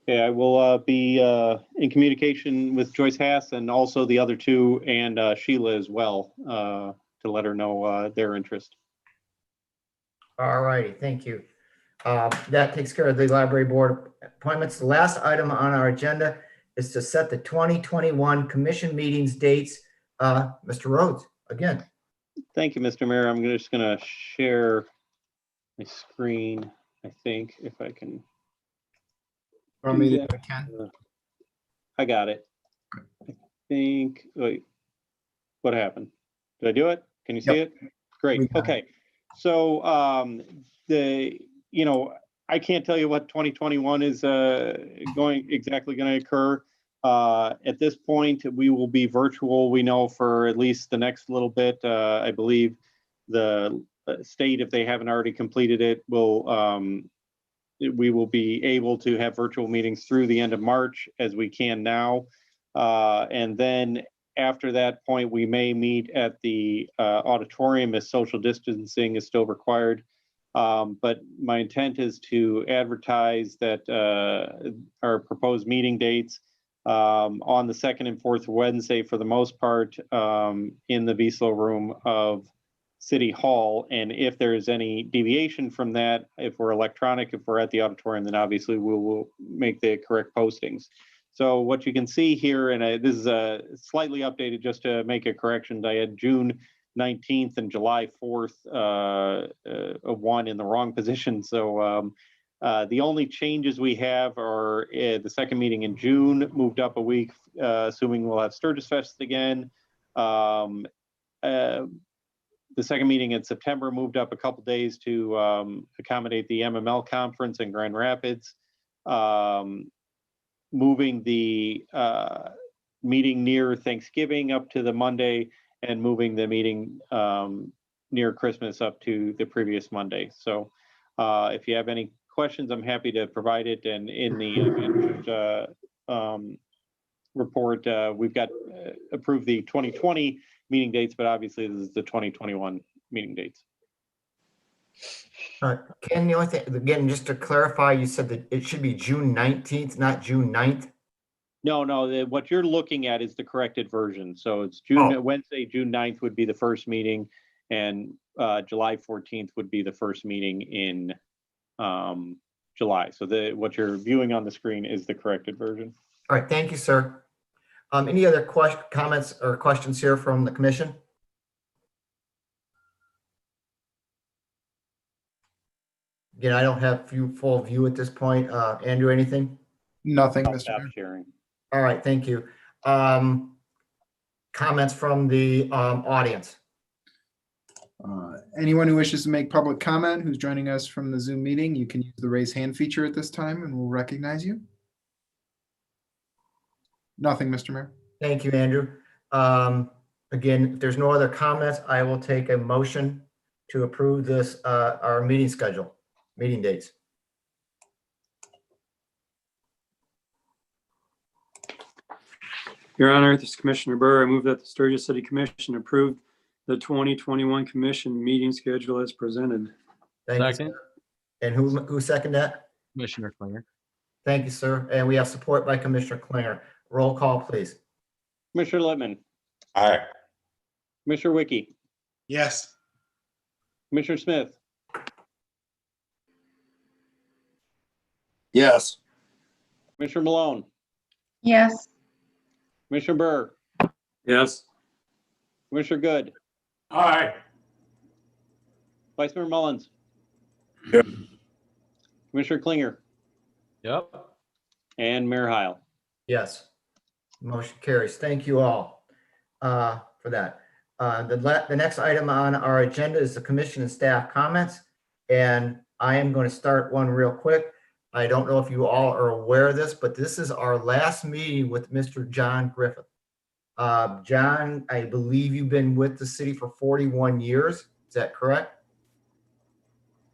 H: Okay, I will be in communication with Joyce Haas and also the other two and Sheila as well to let her know their interest.
F: All righty, thank you. That takes care of the library board appointments. The last item on our agenda is to set the 2021 commission meetings dates. Mr. Rhodes, again.
H: Thank you, Mr. Mayor. I'm just going to share my screen, I think, if I can.
B: Want me to do it, Ken?
H: I got it. I think, wait, what happened? Did I do it? Can you see it? Great. Okay. So I can't tell you what 2021 is exactly going to occur. At this point, we will be virtual. We know for at least the next little bit. I believe the state, if they haven't already completed it, we will be able to have virtual meetings through the end of March as we can now. And then after that point, we may meet at the auditorium as social distancing is still required. But my intent is to advertise that our proposed meeting dates on the second and fourth Wednesday for the most part in the Wieslow room of City Hall. And if there is any deviation from that, if we're electronic, if we're at the auditorium, then obviously we will make the correct postings. So what you can see here, and this is slightly updated just to make a correction. I had June 19th and July 4th, one in the wrong position. So the only changes we have are the second meeting in June moved up a week, assuming we'll have Sturgis Fest again. The second meeting in September moved up a couple days to accommodate the MML conference in Grand Rapids. Moving the meeting near Thanksgiving up to the Monday, and moving the meeting near Christmas up to the previous Monday. So if you have any questions, I'm happy to provide it. And in the report, we've got approved the 2020 meeting dates, but obviously this is the 2021 meeting dates.
F: Ken, the only thing, again, just to clarify, you said that it should be June 19th, not June 9th?
H: No, what you're looking at is the corrected version. So it's Wednesday, June 9th would be the first meeting, and July 14th would be the first meeting in July. So what you're viewing on the screen is the corrected version.
F: All right, thank you, sir. Any other comments or questions here from the commission? Again, I don't have full view at this point. Andrew, anything?
B: Nothing,
H: I'll
B: Mr.
H: stop
B: Mayor.
H: sharing.
F: All right, thank you. Comments from the audience?
B: Anyone who wishes to make public comment who's joining us from the Zoom meeting, you can use the raise hand feature at this time and we'll recognize you. Nothing, Mr. Mayor.
F: Thank you, Andrew. Again, if there's no other comments, I will take a motion to approve this, our meeting schedule, meeting dates.
J: Your Honor, this is Commissioner Burr. I move that the Sturgis City Commission approve the 2021 commission meeting schedule as presented.
F: Thank you,
G: Second.
F: sir. And who seconded that?
G: Commissioner Klinger.
F: Thank you, sir. And we have support by Commissioner Klinger. Roll call, please.
H: Commissioner Littman,
N: Aye.
H: Commissioner Wiki,
P: Yes.
H: Commissioner Smith,
N: Yes.
H: Commissioner Malone,
S: Yes.
H: Commissioner Burr,
J: Yes.
H: Commissioner Good,
Q: Aye.
H: Vice Mayor Mullins,
C: Yep.
H: Commissioner Klinger,
G: Yep.
H: and Mayor Heil.
F: Yes. Motion carries. Thank you all for that. The next item on our agenda is the commission and staff comments. And I am going to start one real quick. I don't know if you all are aware of this, but this is our last meeting with Mr. John Griffith. John, I believe you've been with the city for 41 years. Is that correct?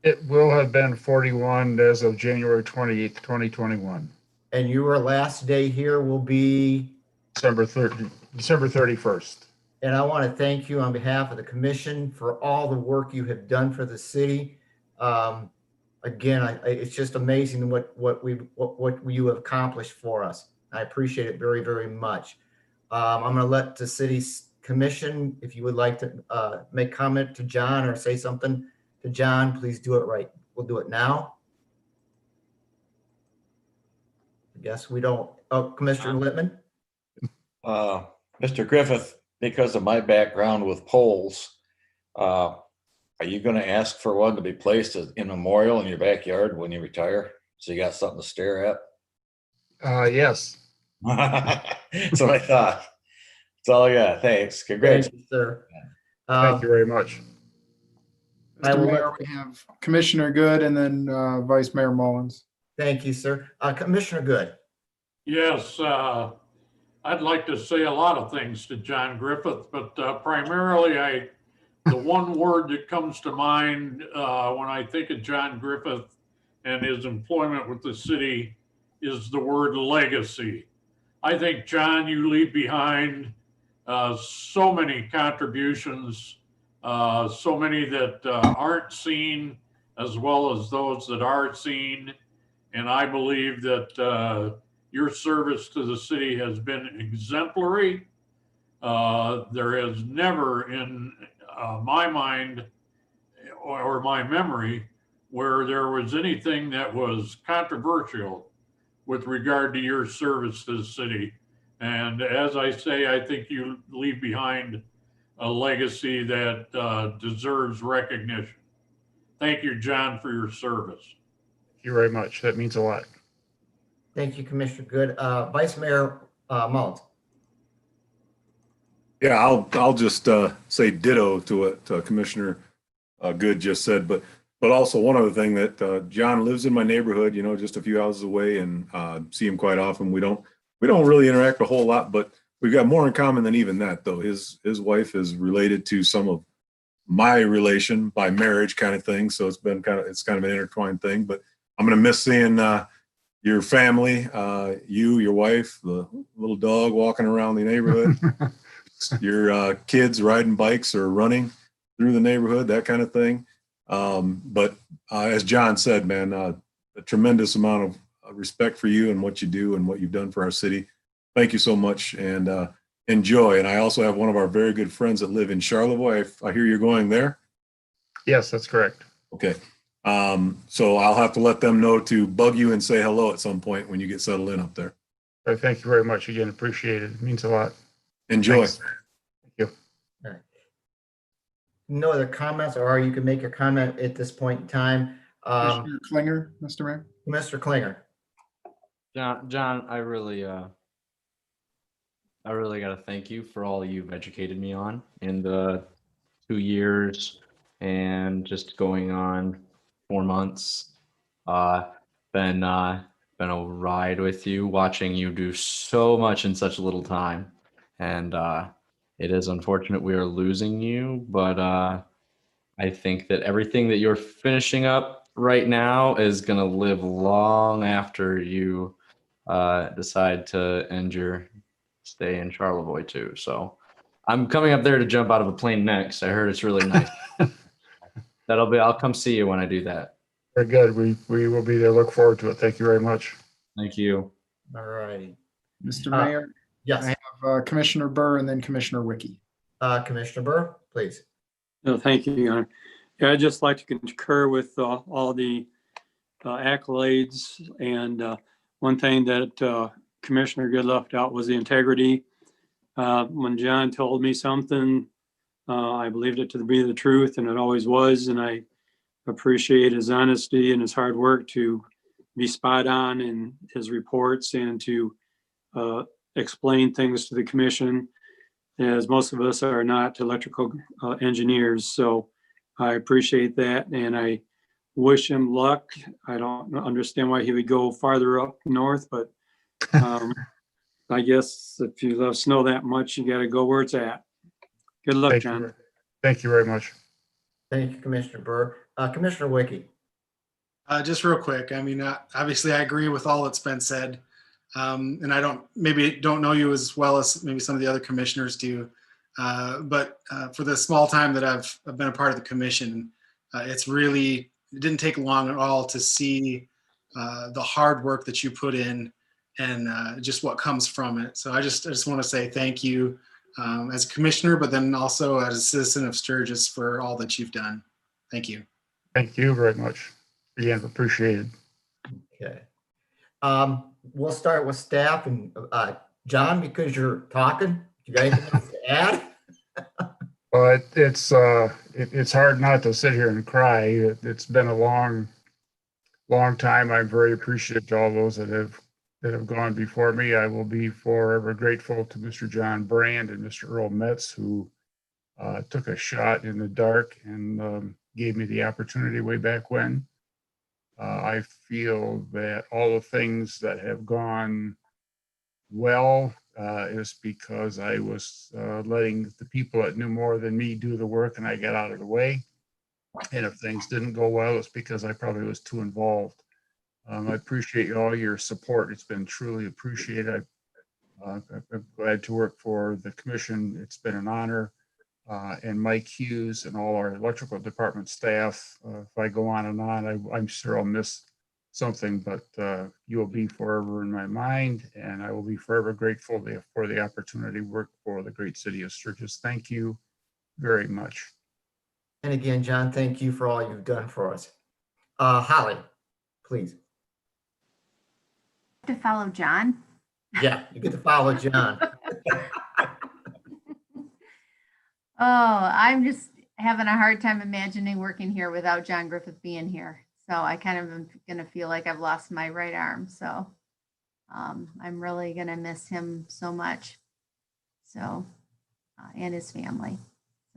I: It will have been 41 as of January 28th, 2021.
F: And your last day here will be?
I: December 31st.
F: And I want to thank you on behalf of the commission for all the work you have done for the city. Again, it's just amazing what you have accomplished for us. I appreciate it very, very much. I'm going to let the city's commission, if you would like to make comment to John or say something to John, please do it right. We'll do it now. I guess we don't. Oh, Commissioner Littman.
N: Mr. Griffith, because of my background with polls, Are you gonna ask for one to be placed as in memorial in your backyard when you retire? So you got something to stare at?
I: Yes.
N: That's what I thought. That's all I got. Thanks. Congrats.
F: Thank you, sir.
I: Thank you very much.
F: I will
B: Mr. Mayor, we have Commissioner Good and then Vice Mayor Mullins.
F: Thank you, sir. Commissioner Good.
Q: Yes, I'd like to say a lot of things to John Griffith, but primarily the one word that comes to mind when I think of John Griffith and his employment with the city is the word legacy. I think, John, you leave behind so many contributions, so many that aren't seen, as well as those that are seen. And I believe that your service to the city has been exemplary. There has never in my mind or my memory where there was anything that was controversial with regard to your service to the city. And as I say, I think you leave behind a legacy that deserves recognition. Thank you, John, for your service.
I: Thank you very much. That means a lot.
F: Thank you, Commissioner Good. Vice Mayor Mullins.
C: Yeah, I'll just say ditto to what Commissioner Good just said, but also one other thing that John lives in my neighborhood, just a few houses away, and see him quite often. We don't really interact a whole lot, but we've got more in common than even that, though. His wife is related to some of my relation by marriage kind of thing, so it's kind of an intertwined thing. But I'm gonna miss seeing your family, your wife, the little dog walking around the neighborhood, your kids riding bikes or running through the neighborhood, that kind of thing. But as John said, man, a tremendous amount of respect for you and what you do and what you've done for our city. Thank you so much, and enjoy. And I also have one of our very good friends that live in Charlevoix. I hear you're going there.
I: Yes, that's correct.
C: Okay. So I'll have to let them know to bug you and say hello at some point when you get settled in up there.
I: Thank you very much again. Appreciate it. It means a lot.
C: Enjoy.
I: Thanks. Thank you.
F: All right. No other comments, or you can make your comment at this point in time.
B: Commissioner Klinger, Mr. Mayor.
F: Mr. Klinger.
G: John, I really got to thank you for all you've educated me on in the 2 years and just going on 4 months. Been a ride with you, watching you do so much in such a little time, and it is unfortunate we are losing you, but I think that everything that you're finishing up right now is going to live long after you decide to end your stay in Charlevoix too. So I'm coming up there to jump out of a plane next. I heard it's really nice. I'll come see you when I do that.
I: Very good. We will be there. Look forward to it. Thank you very much.
G: Thank you.
F: All righty.
B: Mr. Mayor.
F: Yes.
B: I have Commissioner Burr and then Commissioner Wiki.
F: Commissioner Burr, please.
J: No, thank you, Your Honor. Yeah, I'd just like to concur with all the accolades. And one thing that Commissioner Good left out was the integrity. When John told me something, I believed it to be the truth, and it always was. And I appreciate his honesty and his hard work to be spot on in his reports and to explain things to the commission, as most of us are not electrical engineers. So I appreciate that, and I wish him luck. I don't understand why he would go farther up north, but I guess if you love snow that much, you got to go where it's at. Good luck, John.
I: Thank you very much.
F: Thank you, Commissioner Burr. Commissioner Wiki.
P: Just real quick. I mean, obviously I agree with all that's been said. And I don't know you as well as maybe some of the other commissioners do. But for the small time that I've been a part of the commission, it didn't take long at all to see the hard work that you put in and just what comes from it. So I just want to say thank you as a commissioner, but then also as a citizen of Sturgis for all that you've done. Thank you.
I: Thank you very much. Again, appreciated.
F: Okay. We'll start with staff, and John, because you're talking, you got anything else to add?
I: But it's hard not to sit here and cry. It's been a long time. I'm very appreciative to all those that have gone before me. I will be forever grateful to Mr. John Brand and Mr. Earl Metz, who took a shot in the dark and gave me the opportunity way back when. I feel that all the things that have gone well is because I was letting the people that knew more than me do the work, and I got out of the way. And if things didn't go well, it's because I probably was too involved. I appreciate all your support. It's been truly appreciated. I'm glad to work for the commission. It's been an honor. And Mike Hughes and all our electrical department staff. If I go on and on, I'm sure I'll miss something, but you will be forever in my mind, and I will be forever grateful for the opportunity to work for the great city of Sturgis. Thank you very much.
F: And again, John, thank you for all you've done for us. Holly, please.
T: To follow John.
F: Yeah, you get to follow John.
T: Oh, I'm just having a hard time imagining working here without John Griffith being here. So I kind of am going to feel like I've lost my right arm. So I'm really going to miss him so much. So, and his family.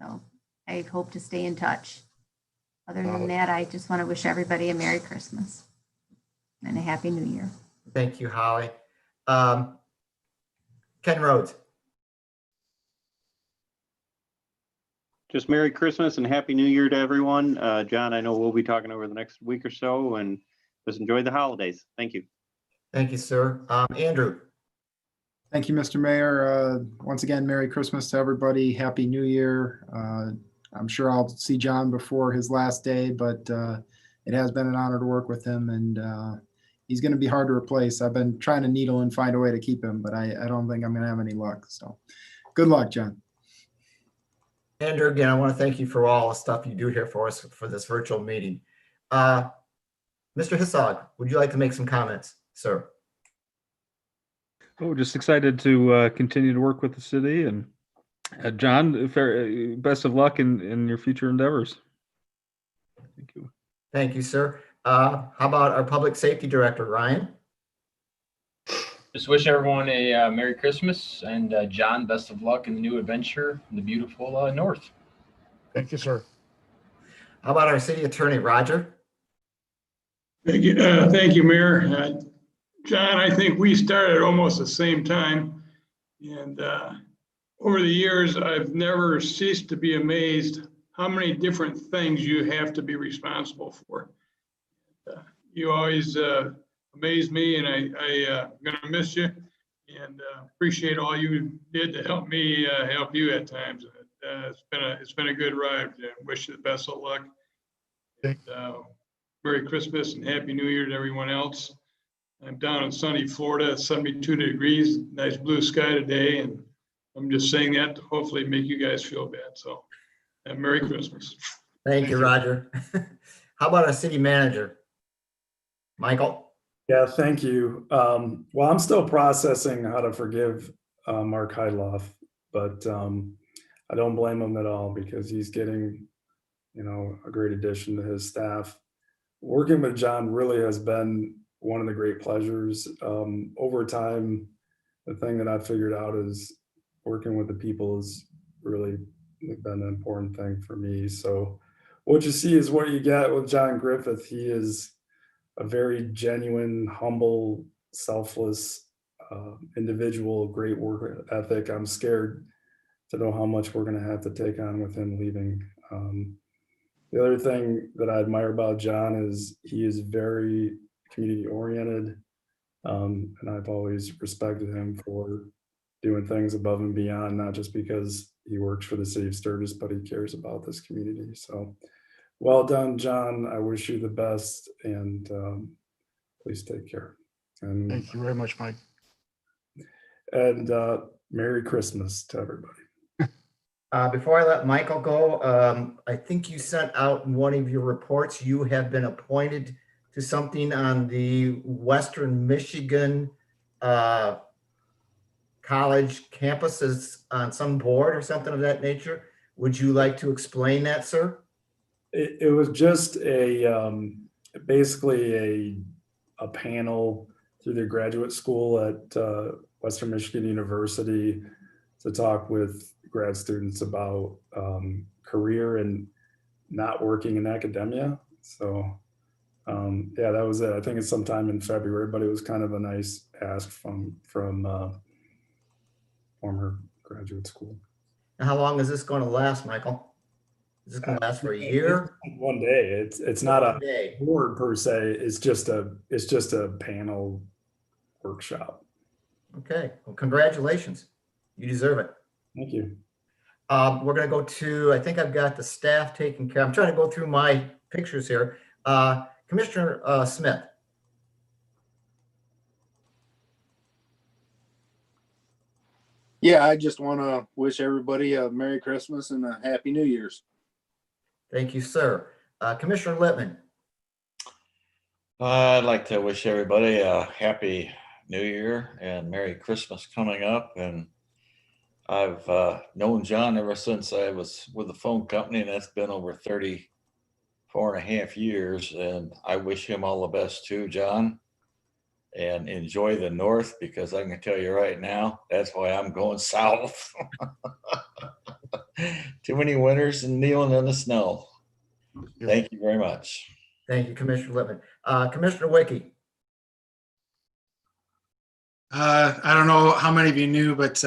T: So I hope to stay in touch. Other than that, I just want to wish everybody a Merry Christmas and a Happy New Year.
F: Thank you, Holly. Ken Rhodes.
H: Just Merry Christmas and Happy New Year to everyone. John, I know we'll be talking over the next week or so, and just enjoy the holidays. Thank you.
F: Thank you, sir. Andrew.
B: Thank you, Mr. Mayor. Once again, Merry Christmas to everybody. Happy New Year. I'm sure I'll see John before his last day, but it has been an honor to work with him, and he's going to be hard to replace. I've been trying to needle and find a way to keep him, but I don't think I'm going to have any luck. So good luck, John.
F: Andrew, again, I want to thank you for all the stuff you do here for us for this virtual meeting. Mr. Hissog, would you like to make some comments, sir?
R: Oh, just excited to continue to work with the city, and John, best of luck in your future endeavors. Thank you.
F: Thank you, sir. How about our public safety director, Ryan?
U: Just wish everyone a Merry Christmas, and John, best of luck in the new adventure in the beautiful North.
I: Thank you, sir.
F: How about our city attorney, Roger?
A: Thank you, Mayor. John, I think we started almost the same time, and over the years, I've never ceased to be amazed how many different things you have to be responsible for. You always amaze me, and I'm gonna miss you, and appreciate all you did to help me help you at times. It's been a good ride. Wish you the best of luck. And, Merry Christmas and Happy New Year to everyone else. I'm down in sunny Florida, it's 72 degrees, nice blue sky today, and I'm just saying that to hopefully make you guys feel bad. So, Merry Christmas.
F: Thank you, Roger. How about our city manager, Michael?
M: Yeah, thank you. Well, I'm still processing how to forgive Mark Heidloff, but I don't blame him at all because he's getting, a great addition to his staff. Working with John really has been one of the great pleasures. Over time, the thing that I've figured out is working with the people has really been an important thing for me. So what you see is what you get with John Griffith. He is a very genuine, humble, selfless individual, great work ethic. I'm scared to know how much we're going to have to take on with him leaving. The other thing that I admire about John is he is very community oriented. And I've always respected him for doing things above and beyond, not just because he works for the city of Sturgis, but he cares about this community. So well done, John. I wish you the best, and please take care. And
I: thank you very much, Mike.
M: And Merry Christmas to everybody.
F: Before I let Michael go, I think you sent out in one of your reports, you have been appointed to something on the Western Michigan college campuses on some board or something of that nature. Would you like to explain that, sir?
M: It was just basically a panel through the graduate school at Western Michigan University to talk with grad students about career and not working in academia. So yeah, that was it. I think it's sometime in February, but it was kind of a nice ask from former graduate school.
F: How long is this going to last, Michael? Is this going to last for a year?
M: One day. It's not a
F: One day.
M: board per se. It's just a panel workshop.
F: Okay. Well, congratulations. You deserve it.
M: Thank you.
F: We're going to go to, I think I've got the staff taken care. I'm trying to go through my pictures here. Commissioner Smith.
D: Yeah, I just want to wish everybody a Merry Christmas and a Happy New Year's.
F: Thank you, sir. Commissioner Littman.
N: I'd like to wish everybody a Happy New Year and Merry Christmas coming up. And I've known John ever since I was with the phone company, and that's been over 34.5 years. And I wish him all the best too, John. And enjoy the north, because I can tell you right now, that's why I'm going south. Too many winters and kneeling in the snow. Thank you very much.
F: Thank you, Commissioner Littman. Commissioner Wiki.
P: I don't know how many of you knew, but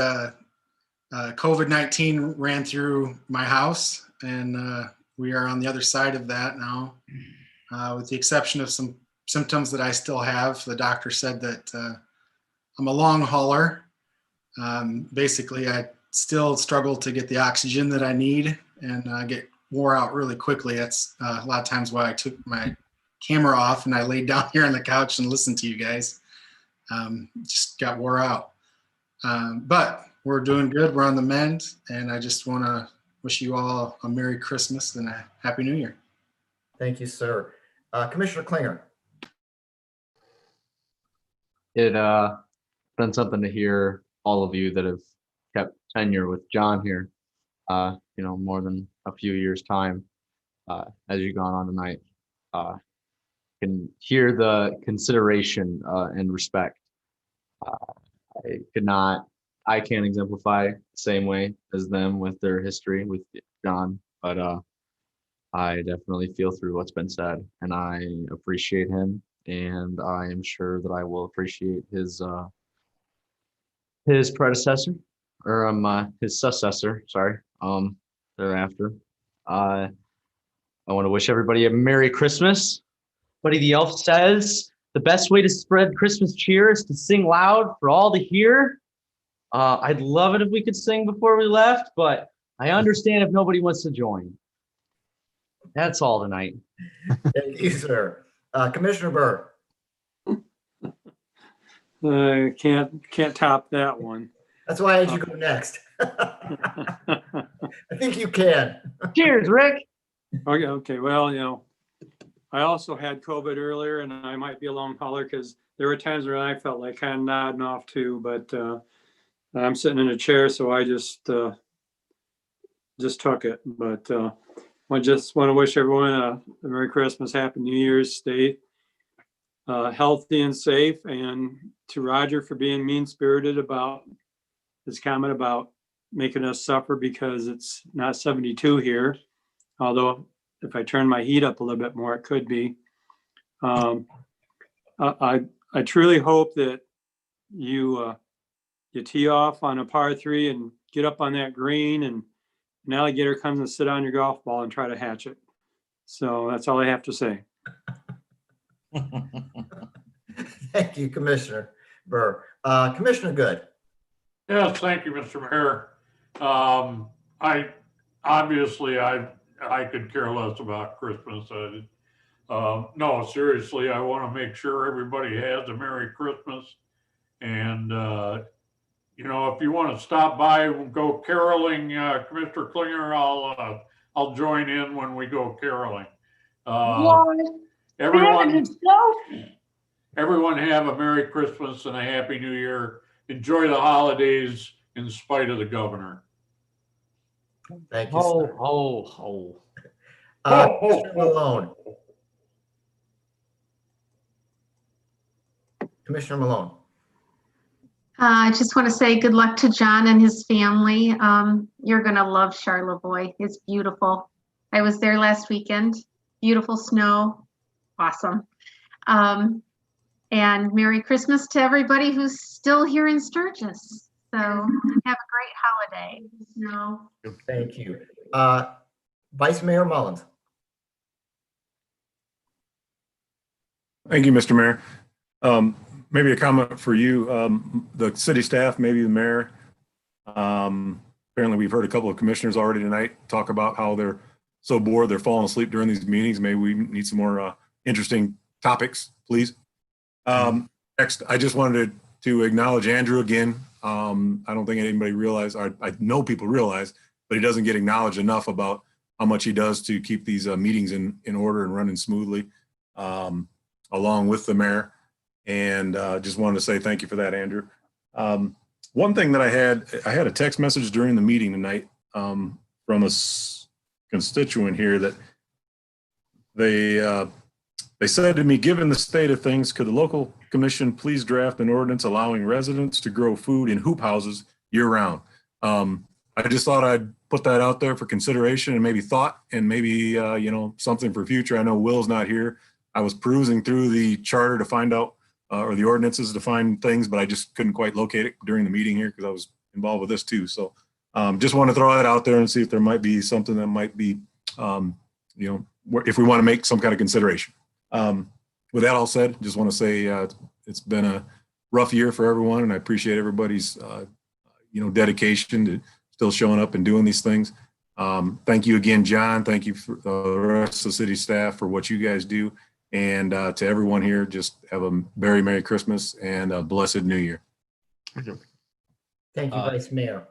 P: COVID-19 ran through my house, and we are on the other side of that now, with the exception of some symptoms that I still have. The doctor said that I'm a long hauler. Basically, I still struggle to get the oxygen that I need, and I get wore out really quickly. That's a lot of times why I took my camera off and I laid down here on the couch and listened to you guys. Just got wore out. But we're doing good. We're on the mend, and I just want to wish you all a Merry Christmas and a Happy New Year.
F: Thank you, sir. Commissioner Klinger.
G: It been something to hear all of you that have kept tenure with John here, more than a few years' time, as you've gone on tonight. Can hear the consideration and respect. I can't exemplify the same way as them with their history with John, but I definitely feel through what's been said, and I appreciate him, and I am sure that I will appreciate his predecessor, or his successor, sorry, thereafter. I want to wish everybody a Merry Christmas. Buddy the Elf says, the best way to spread Christmas cheer is to sing loud for all to hear. I'd love it if we could sing before we left, but I understand if nobody wants to join. That's all tonight.
F: Thank you, sir. Commissioner Burr.
J: Can't top that one.
F: That's why I had you go next. I think you can.
G: Cheers, Rick.
J: Okay. Well, I also had COVID earlier, and I might be a long hauler because there were times where I felt like kind of nodding off too, but I'm sitting in a chair, so I just took it. But I just want to wish everyone a Merry Christmas, Happy New Year's, stay healthy and safe, and to Roger for being mean-spirited about his comment about making us suffer because it's not 72 here, although if I turn my heat up a little bit more, it could be. I truly hope that you tee off on a par 3 and get up on that green, and an alligator comes and sit on your golf ball and try to hatch it. So that's all I have to say.
F: Thank you, Commissioner Burr. Commissioner Good.
Q: Yes, thank you, Mr. Mayor. I could care less about Christmas. No, seriously, I want to make sure everybody has a Merry Christmas. And, if you want to stop by and go caroling, Commissioner Klinger, I'll join in when we go caroling. Everyone have a Merry Christmas and a Happy New Year. Enjoy the holidays in spite of the governor.
F: Thank you,
G: Ho,
F: sir.
G: ho, ho.
F: Commissioner Malone. Commissioner Malone.
S: I just want to say good luck to John and his family. You're going to love Charlevoix. It's beautiful. I was there last weekend. Beautiful snow. Awesome. And Merry Christmas to everybody who's still here in Sturgis. So have a great holiday. No.
F: Thank you. Vice Mayor Mullins.
C: Thank you, Mr. Mayor. Maybe a comment for you, the city staff, maybe the mayor. Apparently we've heard a couple of commissioners already tonight talk about how they're so bored, they're falling asleep during these meetings. Maybe we need some more interesting topics, please. Next, I just wanted to acknowledge Andrew again. I don't think anybody realized, I know people realize, but he doesn't get acknowledged enough about how much he does to keep these meetings in order and running smoothly, along with the mayor. And just wanted to say thank you for that, Andrew. One thing that I had a text message during the meeting tonight from a constituent here that they said to me, given the state of things, could the local commission please draft an ordinance allowing residents to grow food in hoop houses year round? I just thought I'd put that out there for consideration and maybe thought and maybe, you know, something for future. I know Will's not here. I was perusing through the charter to find out or the ordinances to find things, but I just couldn't quite locate it during the meeting here because I was involved with this too. So just want to throw that out there and see if there might be something that might be, you know, if we want to make some kind of consideration. With that all said, just want to say it's been a rough year for everyone, and I appreciate everybody's, you know, dedication to still showing up and doing these things. Thank you again, John. Thank you for the rest of the city staff for what you guys do. And to everyone here, just have a very Merry Christmas and a blessed New Year.
F: Thank you, Vice Mayor.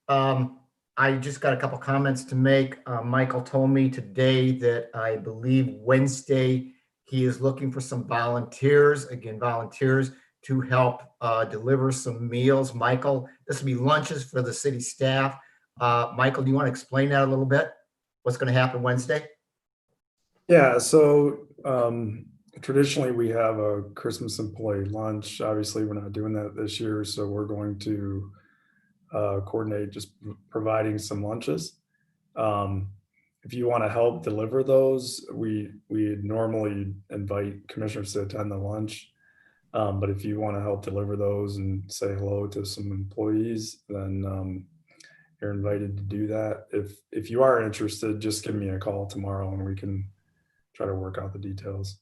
F: I just got a couple comments to make. Michael told me today that I believe Wednesday he is looking for some volunteers, to help deliver some meals. Michael, this will be lunches for the city staff. Michael, do you want to explain that a little bit? What's going to happen Wednesday?
M: Yeah, so traditionally we have a Christmas employee lunch. Obviously, we're not doing that this year, so we're going to coordinate just providing some lunches. If you want to help deliver those, we normally invite commissioners to attend the lunch. But if you want to help deliver those and say hello to some employees, then you're invited to do that. If you are interested, just give me a call tomorrow and we can try to work out the details.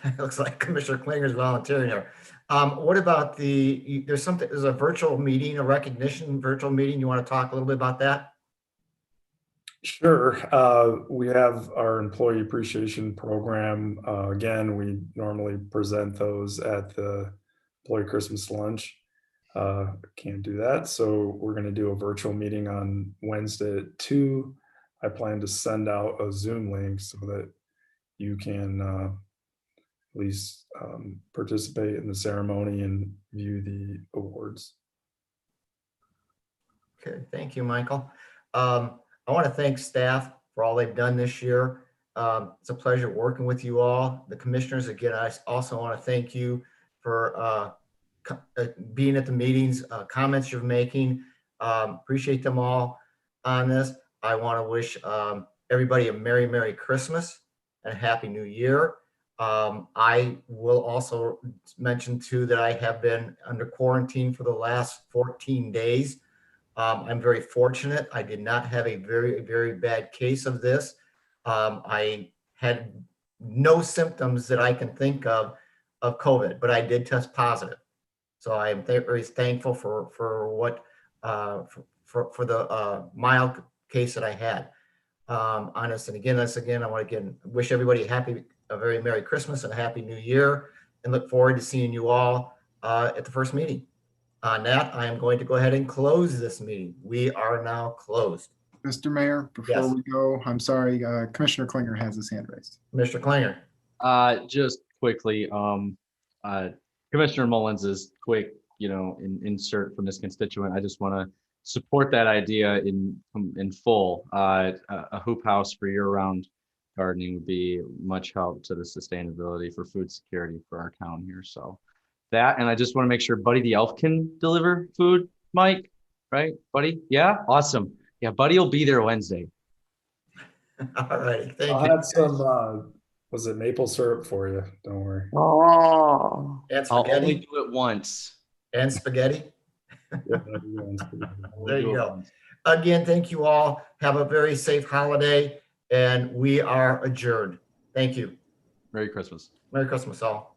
F: It looks like Commissioner Klinger's volunteering here. What about there's a virtual meeting, a recognition virtual meeting. You want to talk a little bit about that?
M: Sure. We have our employee appreciation program. Again, we normally present those at the employee Christmas lunch. Can't do that. So we're going to do a virtual meeting on Wednesday at 2. I plan to send out a Zoom link so that you can at least participate in the ceremony and view the awards.
F: Okay, thank you, Michael. I want to thank staff for all they've done this year. It's a pleasure working with you all. The commissioners, again, I also want to thank you for being at the meetings, comments you're making. Appreciate them all on this. I want to wish everybody a Merry Christmas and a Happy New Year. I will also mention too that I have been under quarantine for the last 14 days. I'm very fortunate. I did not have a very bad case of this. I had no symptoms that I can think of COVID, but I did test positive. So I am very thankful for what for the mild case that I had. Honest, and again, I want to wish everybody a very Merry Christmas and a Happy New Year, and look forward to seeing you all at the first meeting. On that, I am going to go ahead and close this meeting. We are now closed.
B: Mr. Mayor, before
F: Yes.
B: we go, I'm sorry, Commissioner Klinger has his hand raised.
F: Mr. Klinger.
G: Just quickly, Commissioner Mullins' quick, insert from this constituent. I just want to support that idea in full. A hoop house for year-round gardening would be much help to the sustainability for food security for our town here. So that, and I just want to make sure Buddy the Elf can deliver food, Mike, right? Buddy? Yeah, awesome. Yeah, Buddy will be there Wednesday.
F: All right, thank
M: I'll
F: you.
M: have some, was it maple syrup for you? Don't worry.
G: Oh,
F: And
G: I'll only
F: spaghetti
G: do it once.
F: and spaghetti.
M: Yeah,
F: There you go. Again, thank you all. Have a very safe holiday, and we are adjourned. Thank you.
G: Merry Christmas.
F: Merry Christmas all.